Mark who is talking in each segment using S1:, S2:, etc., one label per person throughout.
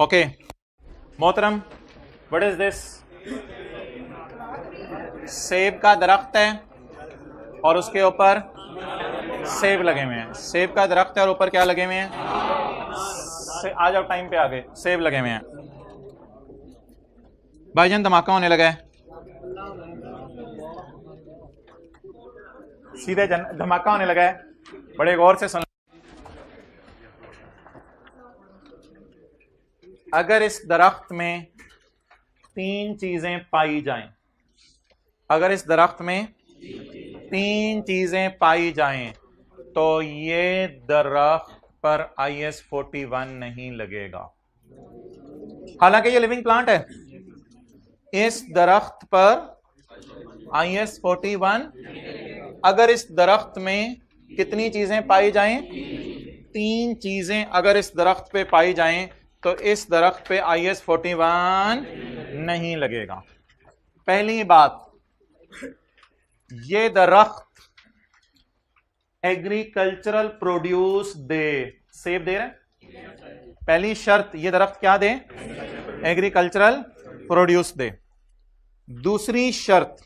S1: Okay मोहतरम, what is this? सेब का दरख्त है और उसके ऊपर सेब लगे हुए हैं। सेब का दरख्त है और ऊपर क्या लगे हुए हैं? आ जाओ टाइम पे आगे, सेब लगे हुए हैं। भाईजान धमाका होने लगा है, सीधे धमाका होने लगा है, बड़े गौर से सुन। अगर इस दरख्त में तीन चीजें पाई जाएं, अगर इस दरख्त में तीन चीजें पाई जाएं तो ये दरख्त पर IS 41 नहीं लगेगा। हालांकि ये लिविंग प्लांट है। इस दरख्त पर IS 41, अगर इस दरख्त में कितनी चीजें पाई जाएं? तीन चीजें अगर इस दरख्त पे पाई जाएं तो इस दरख्त पे IS 41 नहीं लगेगा। पहली बात, ये दरख्त एग्रीकल्चरल प्रोड्यूस दे, सेब दे रहे हैं। पहली शर्त, ये दरख्त क्या दे? एग्रीकल्चरल प्रोड्यूस दे। दूसरी शर्त,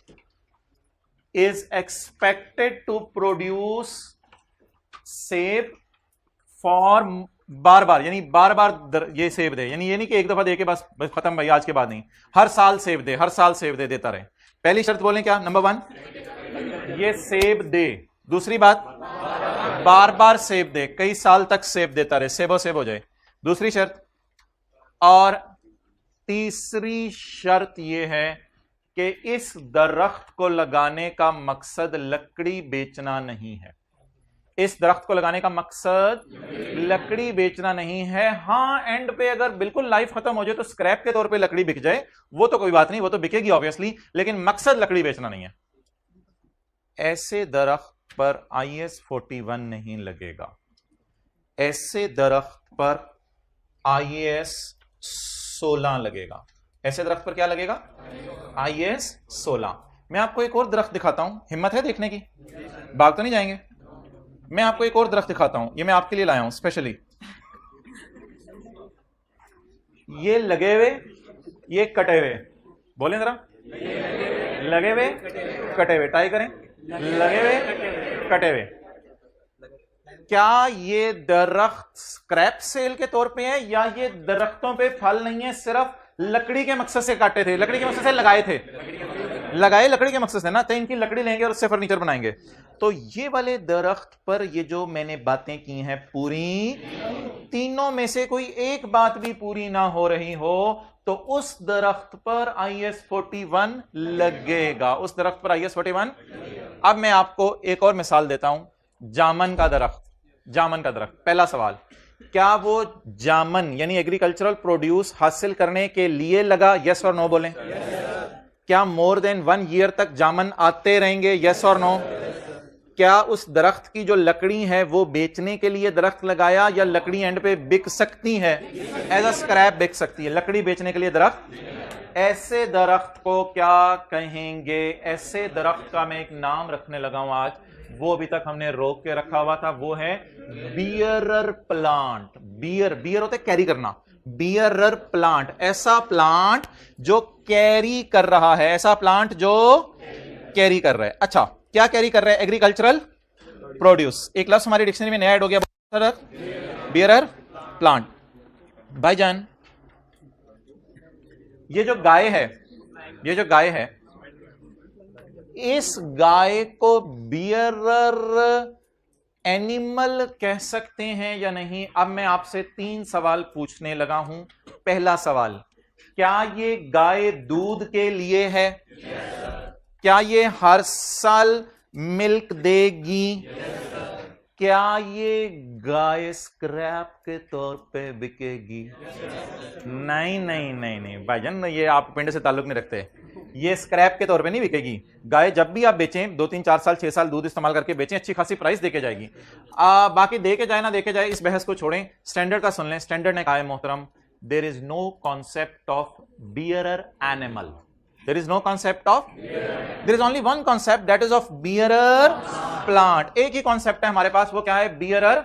S1: इज एक्सपेक्टेड टू प्रोड्यूस सेब फॉर बार बार, यानी बार बार ये सेब दे, यानी ये नहीं कि एक दफा दे के बस खत्म भाई आज के बाद नहीं, हर साल सेब दे, हर साल सेब दे, देता रहे। पहली शर्त बोलें क्या? नंबर 1, ये सेब दे। दूसरी बात, बार बार सेब दे, कई साल तक सेब देता रहे, सेबो सेब हो जाए। दूसरी शर्त। और तीसरी शर्त यह है कि इस दरख्त को लगाने का मकसद लकड़ी बेचना नहीं है। इस दरख्त को लगाने का मकसद लकड़ी बेचना नहीं है। हां, एंड पे अगर बिल्कुल लाइफ खत्म हो जाए तो स्क्रैप के तौर पे लकड़ी बिक जाए, वो तो कोई बात नहीं, वो तो बिकेगी ऑब्वियसली, लेकिन मकसद लकड़ी बेचना नहीं है। ऐसे दरख्त पर IS 41 नहीं लगेगा। ऐसे दरख्त पर IS 16 लगेगा। ऐसे दरख्त पर क्या लगेगा? IS 16। मैं आपको एक और दरख्त दिखाता हूं, हिम्मत है देखने की? भाग तो नहीं जाएंगे? मैं आपको एक और दरख्त दिखाता हूं, ये मैं आपके लिए लाया हूं स्पेशली। ये लगे हुए, ये कटे हुए, बोलें जरा। लगे हुए, कटे हुए, ट्राई करें। लगे हुए, कटे हुए। क्या ये दरख्त स्क्रैप सेल के तौर पे है या ये दरख्तों पे फल नहीं है, सिर्फ लकड़ी के मकसद से काटे थे, लकड़ी के मकसद से लगाए थे? लगाए लकड़ी के मकसद से ना, तो इनकी लकड़ी लेंगे और उससे फर्नीचर बनाएंगे। तो ये वाले दरख्त पर ये जो मैंने बातें की हैं पूरी, तीनों में से कोई एक बात भी पूरी ना हो रही हो तो उस दरख्त पर IS 41 लगेगा। उस दरख्त पर IS 41। अब मैं आपको एक और मिसाल देता हूं, जामन का दरख्त। जामन का दरख्त, पहला सवाल, क्या वो जामन यानी एग्रीकल्चरल प्रोड्यूस हासिल करने के लिए लगा? यस और नो बोलें। क्या मोर देन 1 ईयर तक जामन आते रहेंगे? यस और नो। क्या उस दरख्त की जो लकड़ी है वो बेचने के लिए दरख्त लगाया या लकड़ी एंड पे बिक सकती है? एज अ स्क्रैप बिक सकती है, लकड़ी बेचने के लिए दरख्त। ऐसे दरख्त को क्या कहेंगे? ऐसे दरख्त का मैं एक नाम रखने लगा हूं आज, वो अभी तक हमने रोक के रखा हुआ था, वो है बियरर प्लांट। बियर होते कैरी करना, बियरर प्लांट, ऐसा प्लांट जो कैरी कर रहा है, ऐसा प्लांट जो कैरी कर रहा है। अच्छा, क्या कैरी कर रहा है? Agricultural produce. एक लफ्ज हमारी डिक्शनरी में नया ऐड हो गया, बियरर प्लांट। भाईजान, ये जो गाय है, ये जो गाय है, इस गाय को बियरर एनिमल कह सकते हैं या नहीं? अब मैं आपसे 3 सवाल पूछने लगा हूं। पहला सवाल, क्या ये गाय दूध के लिए है? क्या ये हर साल मिल्क देगी? क्या ये गाय स्क्रैप के तौर पे बिकेगी? नहीं नहीं नहीं नहीं भाईजान, ये आप पिंड से ताल्लुक नहीं रखते। ये स्क्रैप के तौर पे नहीं बिकेगी। गाय जब भी आप बेचें, 2 3 4 साल 6 साल दूध इस्तेमाल करके बेचें, अच्छी खासी प्राइस देके जाएगी। बाकी देके जाए ना देके जाए, इस बहस को छोड़ें, स्टैंडर्ड का सुन लें। स्टैंडर्ड ने कहा है मोहतरम, there is no concept of bearer animal. There is no concept of, there is only one concept, that is of bearer plant. एक ही कॉन्सेप्ट है हमारे पास, वो क्या है? बियरर।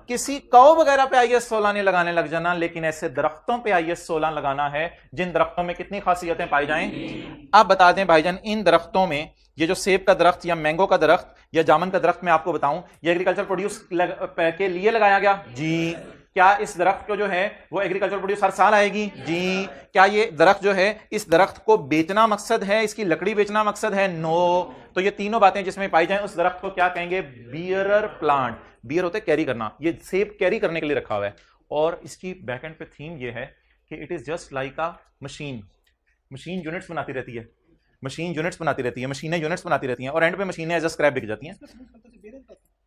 S1: किसी कौ वगैरह पे IS 16 नहीं लगाने लग जाना, लेकिन ऐसे दरख्तों पे IS 16 लगाना है जिन दरख्तों में कितनी खासियतें पाई जाएं। आप बता दें भाईजान, इन दरख्तों में ये जो सेब का दरख्त या मैंगो का दरख्त या जामुन का दरख्त मैं आपको बताऊं, ये एग्रीकल्चर प्रोड्यूस के लिए लगाया गया जी। क्या इस दरख्त को जो है वो एग्रीकल्चर प्रोड्यूस हर साल आएगी जी। क्या ये दरख्त जो है, इस दरख्त को बेचना मकसद है, इसकी लकड़ी बेचना मकसद है? नो। तो ये तीनों बातें जिसमें पाई जाएं, उस दरख्त को क्या कहेंगे? Bearer plant. बियर होते कैरी करना, ये सेब कैरी करने के लिए रखा हुआ है। और इसकी बैकएंड पे थीम ये है कि it is just like a machine. Machine units बनाती रहती है, मशीन यूनिट्स बनाती रहती है, मशीनें यूनिट्स बनाती रहती हैं, और एंड पे मशीनें एज अ स्क्रैप बिक जाती हैं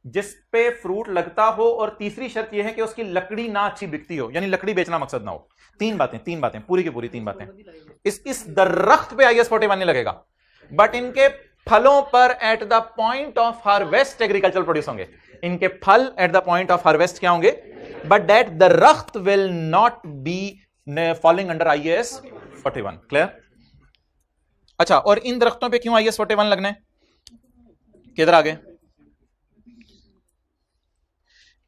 S1: जिस पे फ्रूट लगता हो। और तीसरी शर्त यह है कि उसकी लकड़ी ना अच्छी बिकती हो, यानी लकड़ी बेचना मकसद ना हो। तीन बातें पूरी की पूरी तीन बातें। इस दरख्त पे IS 41 नहीं लगेगा, बट इनके फलों पर at the point of harvest agriculture produce होंगे। इनके फल at the point of harvest क्या होंगे? बट दैट दरख्त will not be falling under IS 41। Clear? अच्छा, और इन दरख्तों पे क्यों IS 41 लगना है? किधर आगे?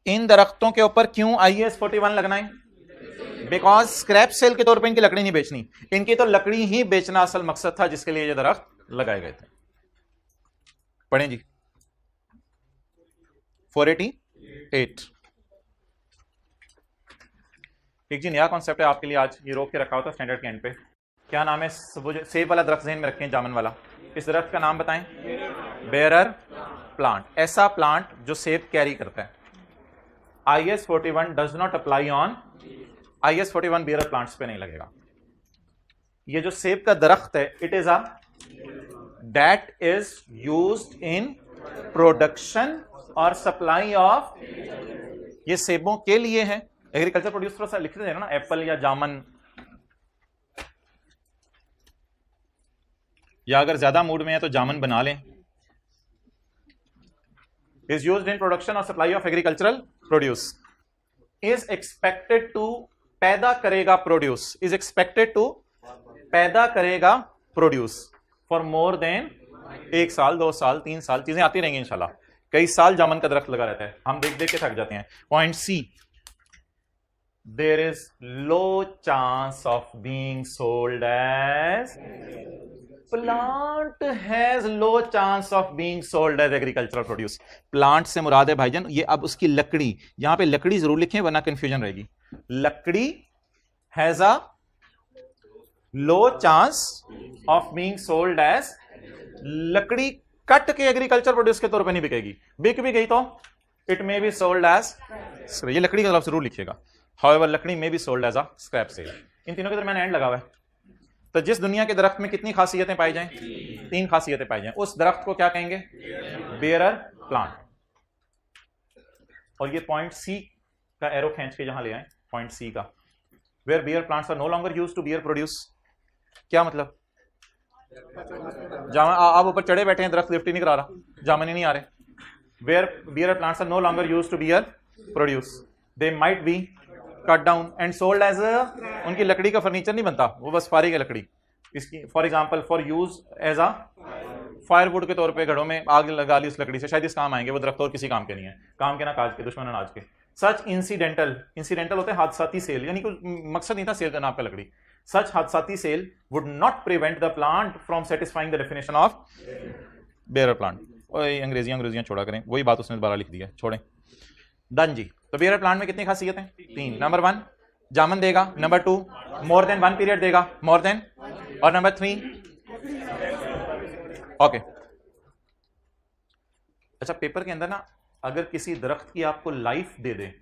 S1: इन दरख्तों के ऊपर क्यों IS 41 लगना है? बिकॉज स्क्रैप सेल के तौर पे इनकी लकड़ी नहीं बेचनी, इनकी तो लकड़ी ही बेचना असल मकसद था जिसके लिए ये दरख्त लगाए गए थे। पढ़ें जी 488। एक जी नया कॉन्सेप्ट है आपके लिए आज, ये रोक के रखा हुआ था स्टैंडर्ड के एंड पे। क्या नाम है? सेब वाला दरख्त ज़हन में रखें, जामुन वाला। इस दरख्त का नाम बताएं। Bearer plant. ऐसा प्लांट जो सेब कैरी करता है। IS 41 does not apply on, IS 41 bearer plants पे नहीं लगेगा। ये जो सेब का दरख्त है, it is that is used in production और सप्लाई ऑफ, ये सेबों के लिए है। एग्रीकल्चर प्रोड्यूस थोड़ा सा लिखते हैं ना, एप्पल या जामुन, या अगर ज्यादा मूड में है तो जामुन बना लें। इज यूज्ड इन प्रोडक्शन और supply of agricultural produce. Is expected to, पैदा करेगा प्रोड्यूस, इज एक्सपेक्टेड टू, पैदा करेगा प्रोड्यूस फॉर मोर देन 1 साल 2 साल 3 साल, चीजें आती रहेंगी इंशाल्लाह। कई साल जामुन का दरख्त लगा रहता है, हम देख देख के थक जाते हैं। Point C, there is low chance of being sold as, plant has low chance of being sold as agricultural produce. Plant से मुराद है भाईजान ये अब उसकी लकड़ी, यहां पे लकड़ी जरूर लिखें वरना कंफ्यूजन रहेगी। लकड़ी has a low chance of being sold as, लकड़ी कट के एग्रीकल्चर प्रोड्यूस के तौर पे नहीं बिकेगी, बिक भी गई तो it may be sold as, ये लकड़ी का मतलब जरूर लिखिएगा। हाउएवर लकड़ी may be sold as a scrap sale. इन तीनों के दरमियान एंड लगा हुआ है। तो जिस दुनिया के दरख्त में कितनी खासियतें पाई जाएं? 3 खासियतें पाई जाएं, उस दरख्त को क्या कहेंगे? Bearer plant. और ये पॉइंट सी का एरो खींच के जहां ले आए, पॉइंट सी का, where bear plants are no longer used to bear produce. क्या मतलब? जामुन, आप ऊपर चढ़े बैठे हैं, दरख्त लिफ्ट ही नहीं करा रहा, जामुन ही नहीं आ रहे। Where bear plants are no longer used to bear produce, they might be cut down and sold as, उनकी लकड़ी का फर्नीचर नहीं बनता, वो बस फारिग है लकड़ी इसकी। For example for use as a firewood के तौर पे घरों में आग लगा ली उस लकड़ी से, शायद इस काम आएंगे। वो दरख्त और किसी काम के नहीं है, काम के ना काज के, दुश्मन अनाज के। सच इंसिडेंटल होते हैं हादसाती सेल, यानी कोई मकसद नहीं था सेल करना आपका लकड़ी। सच हादसाती sale would not prevent the plant from satisfying the definition of bearer plant. अंग्रेजियां छोड़ा करें, वही बात उसने दोबारा लिख दी है, छोड़ें। डन जी। तो बेयरर प्लांट में कितनी खासियत है? 3। नंबर 1 जामुन देगा, नंबर 2 मोर देन 1 पीरियड देगा, मोर देन, और नंबर 3 ओके। अच्छा, पेपर के अंदर ना अगर किसी दरख्त की आपको लाइफ दे दे,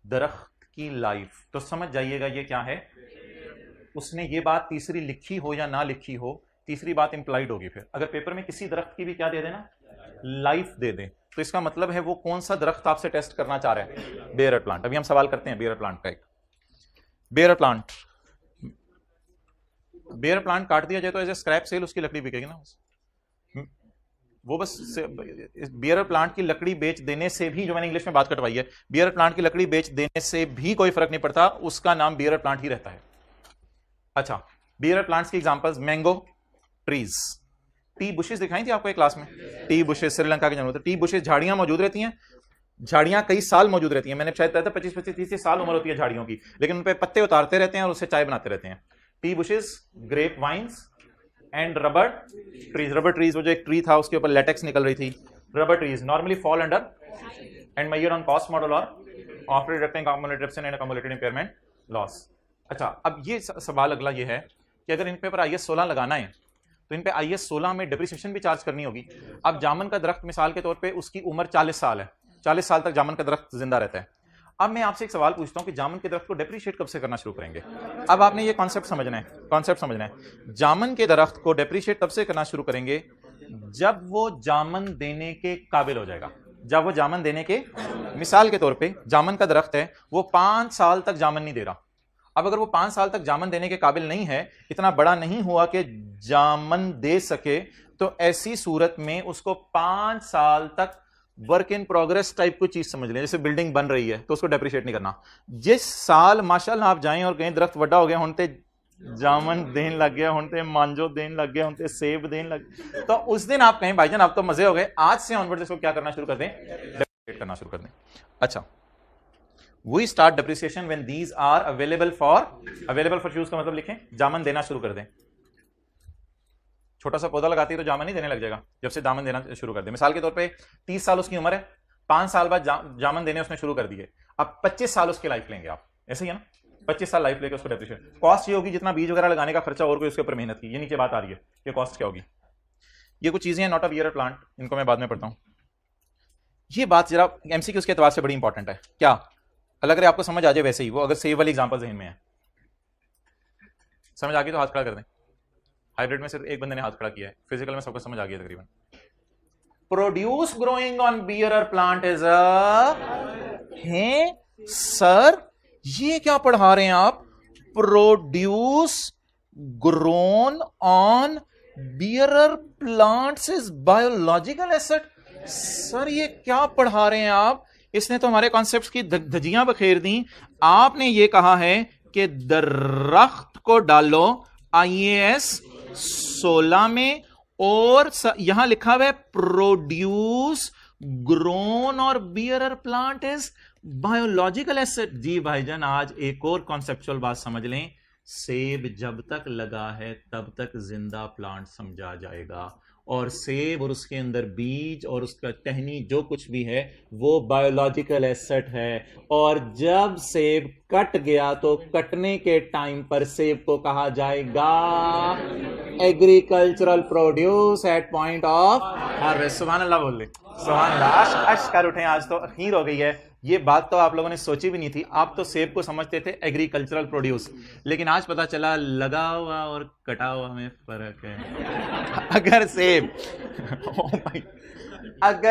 S1: दरख्त की लाइफ, तो समझ जाइएगा ये क्या है। उसने ये बात तीसरी लिखी हो या ना लिखी हो, तीसरी बात इंप्लाइड होगी। फिर अगर पेपर में किसी दरख्त की भी क्या दे देना, लाइफ दे दे, तो इसका मतलब है वो कौन सा दरख्त आपसे टेस्ट करना चाह रहे हैं? Bearer plant. अभी हम सवाल करते हैं बेयरर प्लांट का। एक बेयरर प्लांट, बेयरर प्लांट काट दिया जाए तो एज ए स्क्रैप सेल उसकी लकड़ी बिकेगी ना, वो बस बेयरर प्लांट की लकड़ी बेच देने से भी, जो मैंने इंग्लिश में बात कटवाई है, बेयरर प्लांट की लकड़ी बेच देने से भी कोई फर्क नहीं पड़ता, उसका नाम बेयरर प्लांट ही रहता है। अच्छा, बियर प्लांट्स की examples, mango trees, T bushes दिखाई थी आपको एक क्लास में, टी बुशेस श्रीलंका के जंगलों में, टी बुशेस झाड़ियां मौजूद रहती हैं, झाड़ियां कई साल मौजूद रहती हैं, मैंने शायद बताया था 25-30 साल उम्र होती है झाड़ियों की, लेकिन उन पे पत्ते उतारते रहते हैं और उससे चाय बनाते रहते हैं। Tea bushes, grape vines and rubber trees. Rubber trees वो जो एक ट्री था उसके ऊपर लेटेक्स निकल रही थी। Rubber trees normally fall under and measure on cost model और after deducting cumulative depreciation and cumulated impairment loss. अच्छा, अब ये सवाल अगला ये है कि अगर इन पे पर IS 16 लगाना है तो इन पे IS 16 में डिप्रिसिएशन भी चार्ज करनी होगी। अब जामुन का दरख्त मिसाल के तौर पे उसकी उम्र 40 साल है, 40 साल तक जामुन का दरख्त जिंदा रहता है। अब मैं आपसे एक सवाल पूछता हूं कि जामुन के दरख्त को डेप्रिशिएट कब से करना शुरू करेंगे? अब आपने ये कॉन्सेप्ट समझना है, जामुन के दरख्त को डेप्रिशिएट तब से करना शुरू करेंगे जब वो जामुन देने के काबिल हो जाएगा। जब वो जामुन देने के, मिसाल के तौर पे जामुन का दरख्त है, वो 5 साल तक जामुन नहीं दे रहा। अब अगर वो 5 साल तक जामुन देने के काबिल नहीं है, इतना बड़ा नहीं हुआ कि जामुन दे सके, तो ऐसी सूरत में उसको 5 साल तक वर्क इन प्रोग्रेस टाइप कोई चीज समझ लें, जैसे बिल्डिंग बन रही है तो उसको डेप्रिशिएट नहीं करना। जिस साल माशाल्लाह आप जाएं और कहीं दरख्त बड़ा हो गया, होते जामुन देन लग गया, होते मांजो देन लग गया, होते सेब देन लग गया, तो उस दिन आप कहें भाईजान आप तो मजे हो गए, आज से ऑनवर्ड इसको क्या करना शुरू कर दें? डेप्रिशिएट करना शुरू कर दें। अच्छा, we start depreciation when these are available for use का मतलब लिखें, जामुन देना शुरू कर दें। छोटा सा पौधा लगाती है तो जामुन नहीं देने लग जाएगा जब से दामन देना शुरू कर दे। मिसाल के तौर पे 30 साल उसकी उम्र है, 5 साल बाद जामुन देने उसने शुरू कर दिए, अब 25 साल उसकी लाइफ लेंगे आप, ऐसे ही है ना, 25 साल लाइफ लेके उसको डेप्रिशिएट। कॉस्ट ये होगी जितना बीज वगैरह लगाने का खर्चा और कोई उसके ऊपर मेहनत की, ये नीचे बात आ रही है, ये कॉस्ट क्या होगी। ये कुछ चीजें हैं नॉट अ बियर प्लांट, इनको मैं बाद में पढ़ता हूं। ये बात जरा MCQ के एतबार से बड़ी इंपॉर्टेंट है। क्या अगर आपको समझ आ जाए वैसे ही, वो अगर सेव वाली एग्जांपल ज़हन में है, समझ आ गई तो हाथ खड़ा कर दें। हाइब्रिड में सिर्फ एक बंदे ने हाथ खड़ा किया है, फिजिकल में सबको समझ आ गया तकरीबन। Produce growing on bear plant is है सर, ये क्या पढ़ा रहे हैं आप? Produce grown on bear plants is biological asset. Sir ये क्या पढ़ा रहे हैं आप? इसने तो हमारे कॉन्सेप्ट्स की धजियां बखेर दी। आपने ये कहा है कि दरख्त को डालो IAS 16 में, और यहां लिखा हुआ है प्रोड्यूस ग्रोन और bearer plant is biological asset. जी भाईजान, आज एक और कॉन्सेप्चुअल बात समझ लें, सेब जब तक लगा है तब तक जिंदा प्लांट समझा जाएगा, और सेब और उसके अंदर बीज और उसका टहनी जो कुछ भी है वो बायोलॉजिकल एसेट है। और जब सेब कट गया तो कटने के टाइम पर सेब को कहा जाएगा agricultural produce at point of harvest. सुभान अल्लाह बोल ले, सुभान अल्लाह। अश कर उठे, आज तो अखीर हो गई है। ये बात तो आप लोगों ने सोची भी नहीं थी। आप तो सेब को समझते थे एग्रीकल्चरल प्रोड्यूस, लेकिन आज पता चला लगा हुआ और कटा हुआ में फर्क है। अगर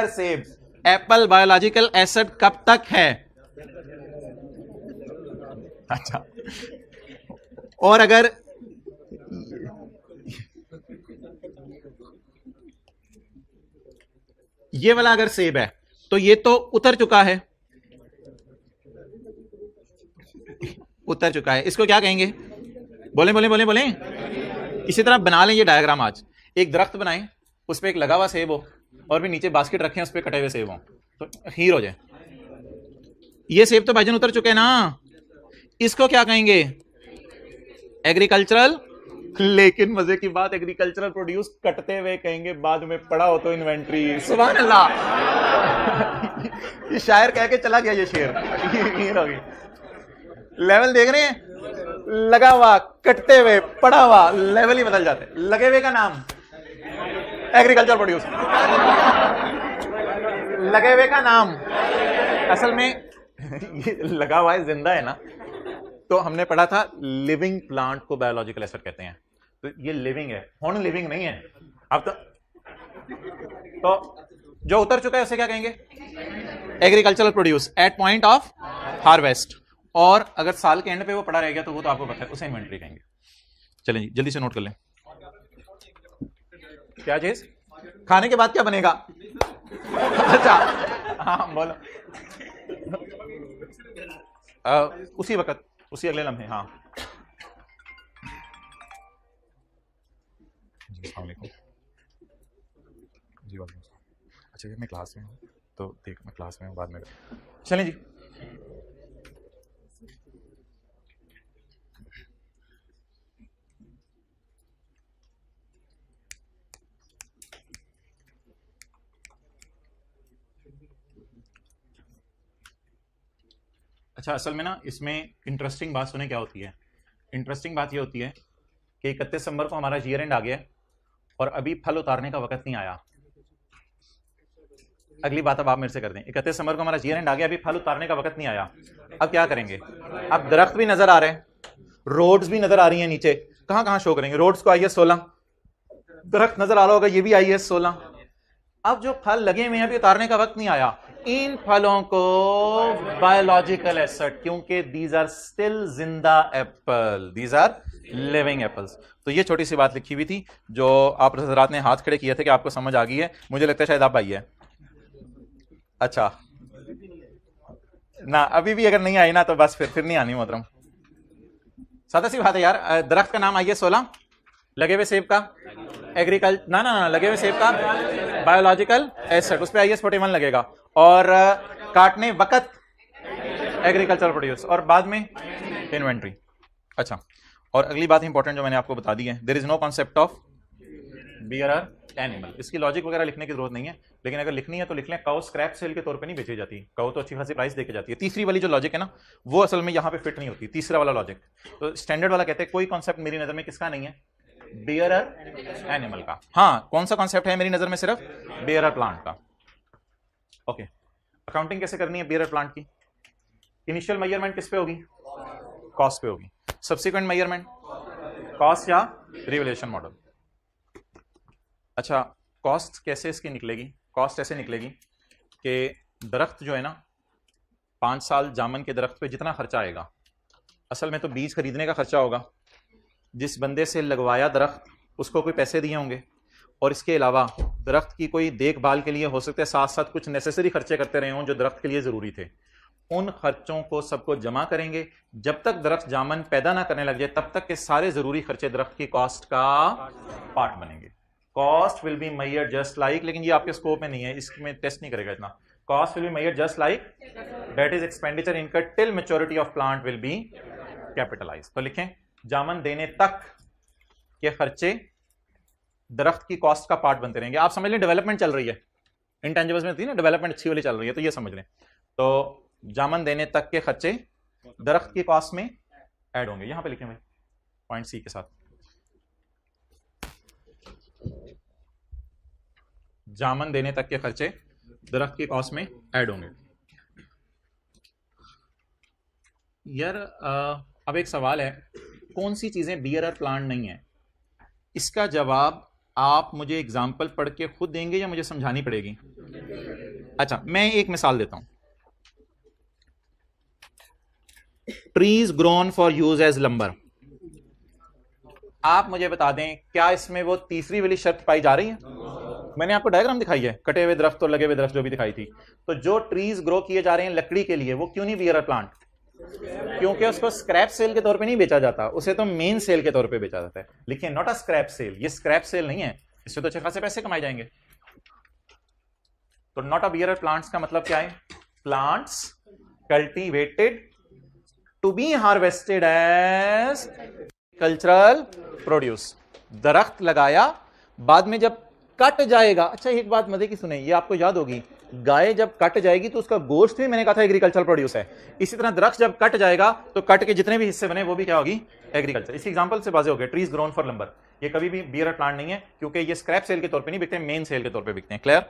S1: सेब एप्पल बायोलॉजिकल एसेट कब तक है? अच्छा, और अगर ये वाला अगर सेब है तो ये तो उतर चुका है, उतर चुका है, इसको क्या कहेंगे? बोले बोले बोले बोले। इसी तरह बना लें ये डायग्राम, आज एक दरख्त बनाएं, उस पर एक लगा हुआ सेब हो और भी नीचे बास्केट रखें, उस पर कटे हुए सेब हो, तो खीर हो जाए। ये सेब तो भाईजान उतर चुके हैं ना, इसको क्या कहेंगे? एग्रीकल्चरल। लेकिन मजे की बात, एग्रीकल्चरल प्रोड्यूस कटते हुए कहेंगे, बाद में पड़ा हो तो इन्वेंट्री। सुभान अल्लाह। ये शायर कह के चला गया, ये शेर हो गई। लेवल देख रहे हैं, लगा हुआ, कटते हुए, पड़ा हुआ, लेवल ही बदल जाते। लगे हुए का नाम एग्रीकल्चर प्रोड्यूस, लगे हुए का नाम असल में ये लगा हुआ है, जिंदा है ना। तो हमने पढ़ा था लिविंग प्लांट को बायोलॉजिकल एसेट कहते हैं, तो ये लिविंग है, हुन लिविंग नहीं है। अब तो जो उतर चुका है उसे क्या कहेंगे? Agricultural produce at point of harvest. और अगर साल के एंड पे वो पड़ा रह गया तो वो तो आपको पता है, उसे इन्वेंट्री कहेंगे। चलें जी, जल्दी से नोट कर लें। क्या चीज खाने के बाद क्या बनेगा? अच्छा हाँ बोलो। उसी वक्त, उसी अगले लम्हे। हाँ अस्सलाम वालेकुम जी। वालेकुम अस्सलाम। अच्छा, मैं क्लास में हूँ तो देख, मैं क्लास में हूँ, बाद में चलें जी। अच्छा, असल में ना इसमें इंटरेस्टिंग बात सुने क्या होती है। इंटरेस्टिंग बात ये होती है कि 31 दिसंबर को हमारा ईयर एंड आ गया और अभी फल उतारने का वक्त नहीं आया। अगली बात अब आप मेरे से कर दें, 31 दिसंबर को हमारा ईयर एंड आ गया, अभी फल उतारने का वक्त नहीं आया, अब क्या करेंगे। अब दरख्त भी नजर आ रहे हैं, रोड्स भी नजर आ रही हैं, नीचे कहां कहां शो करेंगे, रोड्स को IS 16, दरख्त नजर आ रहा होगा, ये भी IS 16। अब जो फल लगे हुए हैं अभी उतारने का वक्त नहीं आया, इन फलों को बायोलॉजिकल एसेट, क्योंकि दीज आर स्टिल जिंदा apple, these are living apples. तो ये छोटी सी बात लिखी हुई थी जो आप हजरात ने हाथ खड़े किए थे कि आपको समझ आ गई है, मुझे लगता है शायद आप आई है। अच्छा ना, अभी भी अगर नहीं आई ना तो बस फिर नहीं आनी मोहतरम, सादा सी बात है यार। दरख्त का नाम IS 16, लगे हुए सेब का एग्रीकल्चर, ना लगे हुए सेब का बायोलॉजिकल एसेट, उस पर IS 41 लगेगा, और काटने वक्त एग्रीकल्चर प्रोड्यूस, और बाद में इन्वेंट्री। अच्छा, और अगली बात इंपॉर्टेंट जो मैंने आपको बता दी है, there is no concept of bearer animal. इसकी लॉजिक वगैरह लिखने की जरूरत नहीं है, लेकिन अगर लिखनी है तो लिख लें, काउ स्क्रैप सेल के तौर पे नहीं बेची जाती, काउ तो अच्छी खासी प्राइस देके जाती है। तीसरी वाली जो लॉजिक है ना, वो असल में यहाँ पे फिट नहीं होती, तीसरा वाला लॉजिक। तो स्टैंडर्ड वाला कहते हैं कोई कॉन्सेप्ट मेरी नजर में किसका नहीं है, बियरर एनिमल का। हाँ, कौन सा कॉन्सेप्ट है मेरी नजर में, सिर्फ बियरर प्लांट का। ओके, अकाउंटिंग कैसे करनी है बियरर प्लांट की। इनिशियल मेजरमेंट किस पे होगी, कॉस्ट पे होगी। सब्सिक्वेंट मेजरमेंट कॉस्ट या रिवैल्यूएशन मॉडल। अच्छा, कॉस्ट कैसे इसकी निकलेगी, कॉस्ट ऐसे निकलेगी कि दरख्त जो है ना, 5 साल जामन के दरख्त पे जितना खर्चा आएगा, असल में तो बीज खरीदने का खर्चा होगा, जिस बंदे से लगवाया दरख्त उसको कोई पैसे दिए होंगे, और इसके अलावा दरख्त की कोई देखभाल के लिए हो सकता है साथ साथ कुछ नेसेसरी खर्चे करते रहे हों जो दरख्त के लिए ज़रूरी थे। उन खर्चों को सबको जमा करेंगे, जब तक दरख्त जामन पैदा ना करने लग जाए तब तक के सारे ज़रूरी खर्चे दरख्त की कॉस्ट का पार्ट बनेंगे। Cost will be measured just like, लेकिन ये आपके स्कोप में नहीं है, इसमें टेस्ट नहीं करेगा इतना। Cost will be measured just like that is expenditure incurred till maturity of plant will be capitalised. तो लिखें, जामन देने तक के खर्चे दरख्त की कॉस्ट का पार्ट बनते रहेंगे। आप समझ लें डेवलपमेंट चल रही है, इंटेंजिबल्स में थी ना डेवलपमेंट अच्छी वाली चल रही है, तो ये समझ लें। तो जामन देने तक के खर्चे दरख्त की कॉस्ट में ऐड होंगे। यहां पे लिखें भाई पॉइंट C के साथ, जामन देने तक के खर्चे दरख्त की कॉस्ट में ऐड होंगे। यार अब एक सवाल है, कौन सी चीजें बियरर प्लांट नहीं है। इसका जवाब आप मुझे एग्जाम्पल पढ़ के खुद देंगे या मुझे समझानी पड़ेगी। अच्छा, मैं एक मिसाल देता हूं, trees grown for use as lumber. आप मुझे बता दें क्या इसमें वो तीसरी वाली शर्त पाई जा रही है। मैंने आपको डायग्राम दिखाई है, कटे हुए दरख्त और लगे हुए दरख्त जो भी दिखाई थी। तो जो ट्रीज ग्रो किए जा रहे हैं लकड़ी के लिए, वो क्यों नहीं बियरर प्लांट, क्योंकि उसको स्क्रैप सेल के तौर पे नहीं बेचा जाता, उसे तो मेन सेल के तौर पे बेचा जाता है। लिखिए नॉट अ स्क्रैप सेल, ये स्क्रैप सेल नहीं है, इससे तो अच्छे खासे पैसे कमाए जाएंगे। तो नॉट अ बियरर प्लांट्स का मतलब क्या है, plants cultivated to be harvested as cultural produce. दरख्त लगाया, बाद में जब कट जाएगा। अच्छा, एक बात मजे की सुने, ये आपको याद होगी, गाय जब कट जाएगी तो उसका गोश्त भी मैंने कहा था एग्रीकल्चर प्रोड्यूस है। इसी तरह दरख्त जब कट जाएगा तो कट के जितने भी हिस्से बने वो भी क्या होगी, एग्रीकल्चर। इसी एग्जांपल से बाजे हो गए, ट्रीज ग्रोन फॉर लंबर, ये कभी भी बियरर प्लांट नहीं है, क्योंकि ये स्क्रैप सेल के तौर पे नहीं बिकते, मेन सेल के तौर पे बिकते हैं। क्लियर।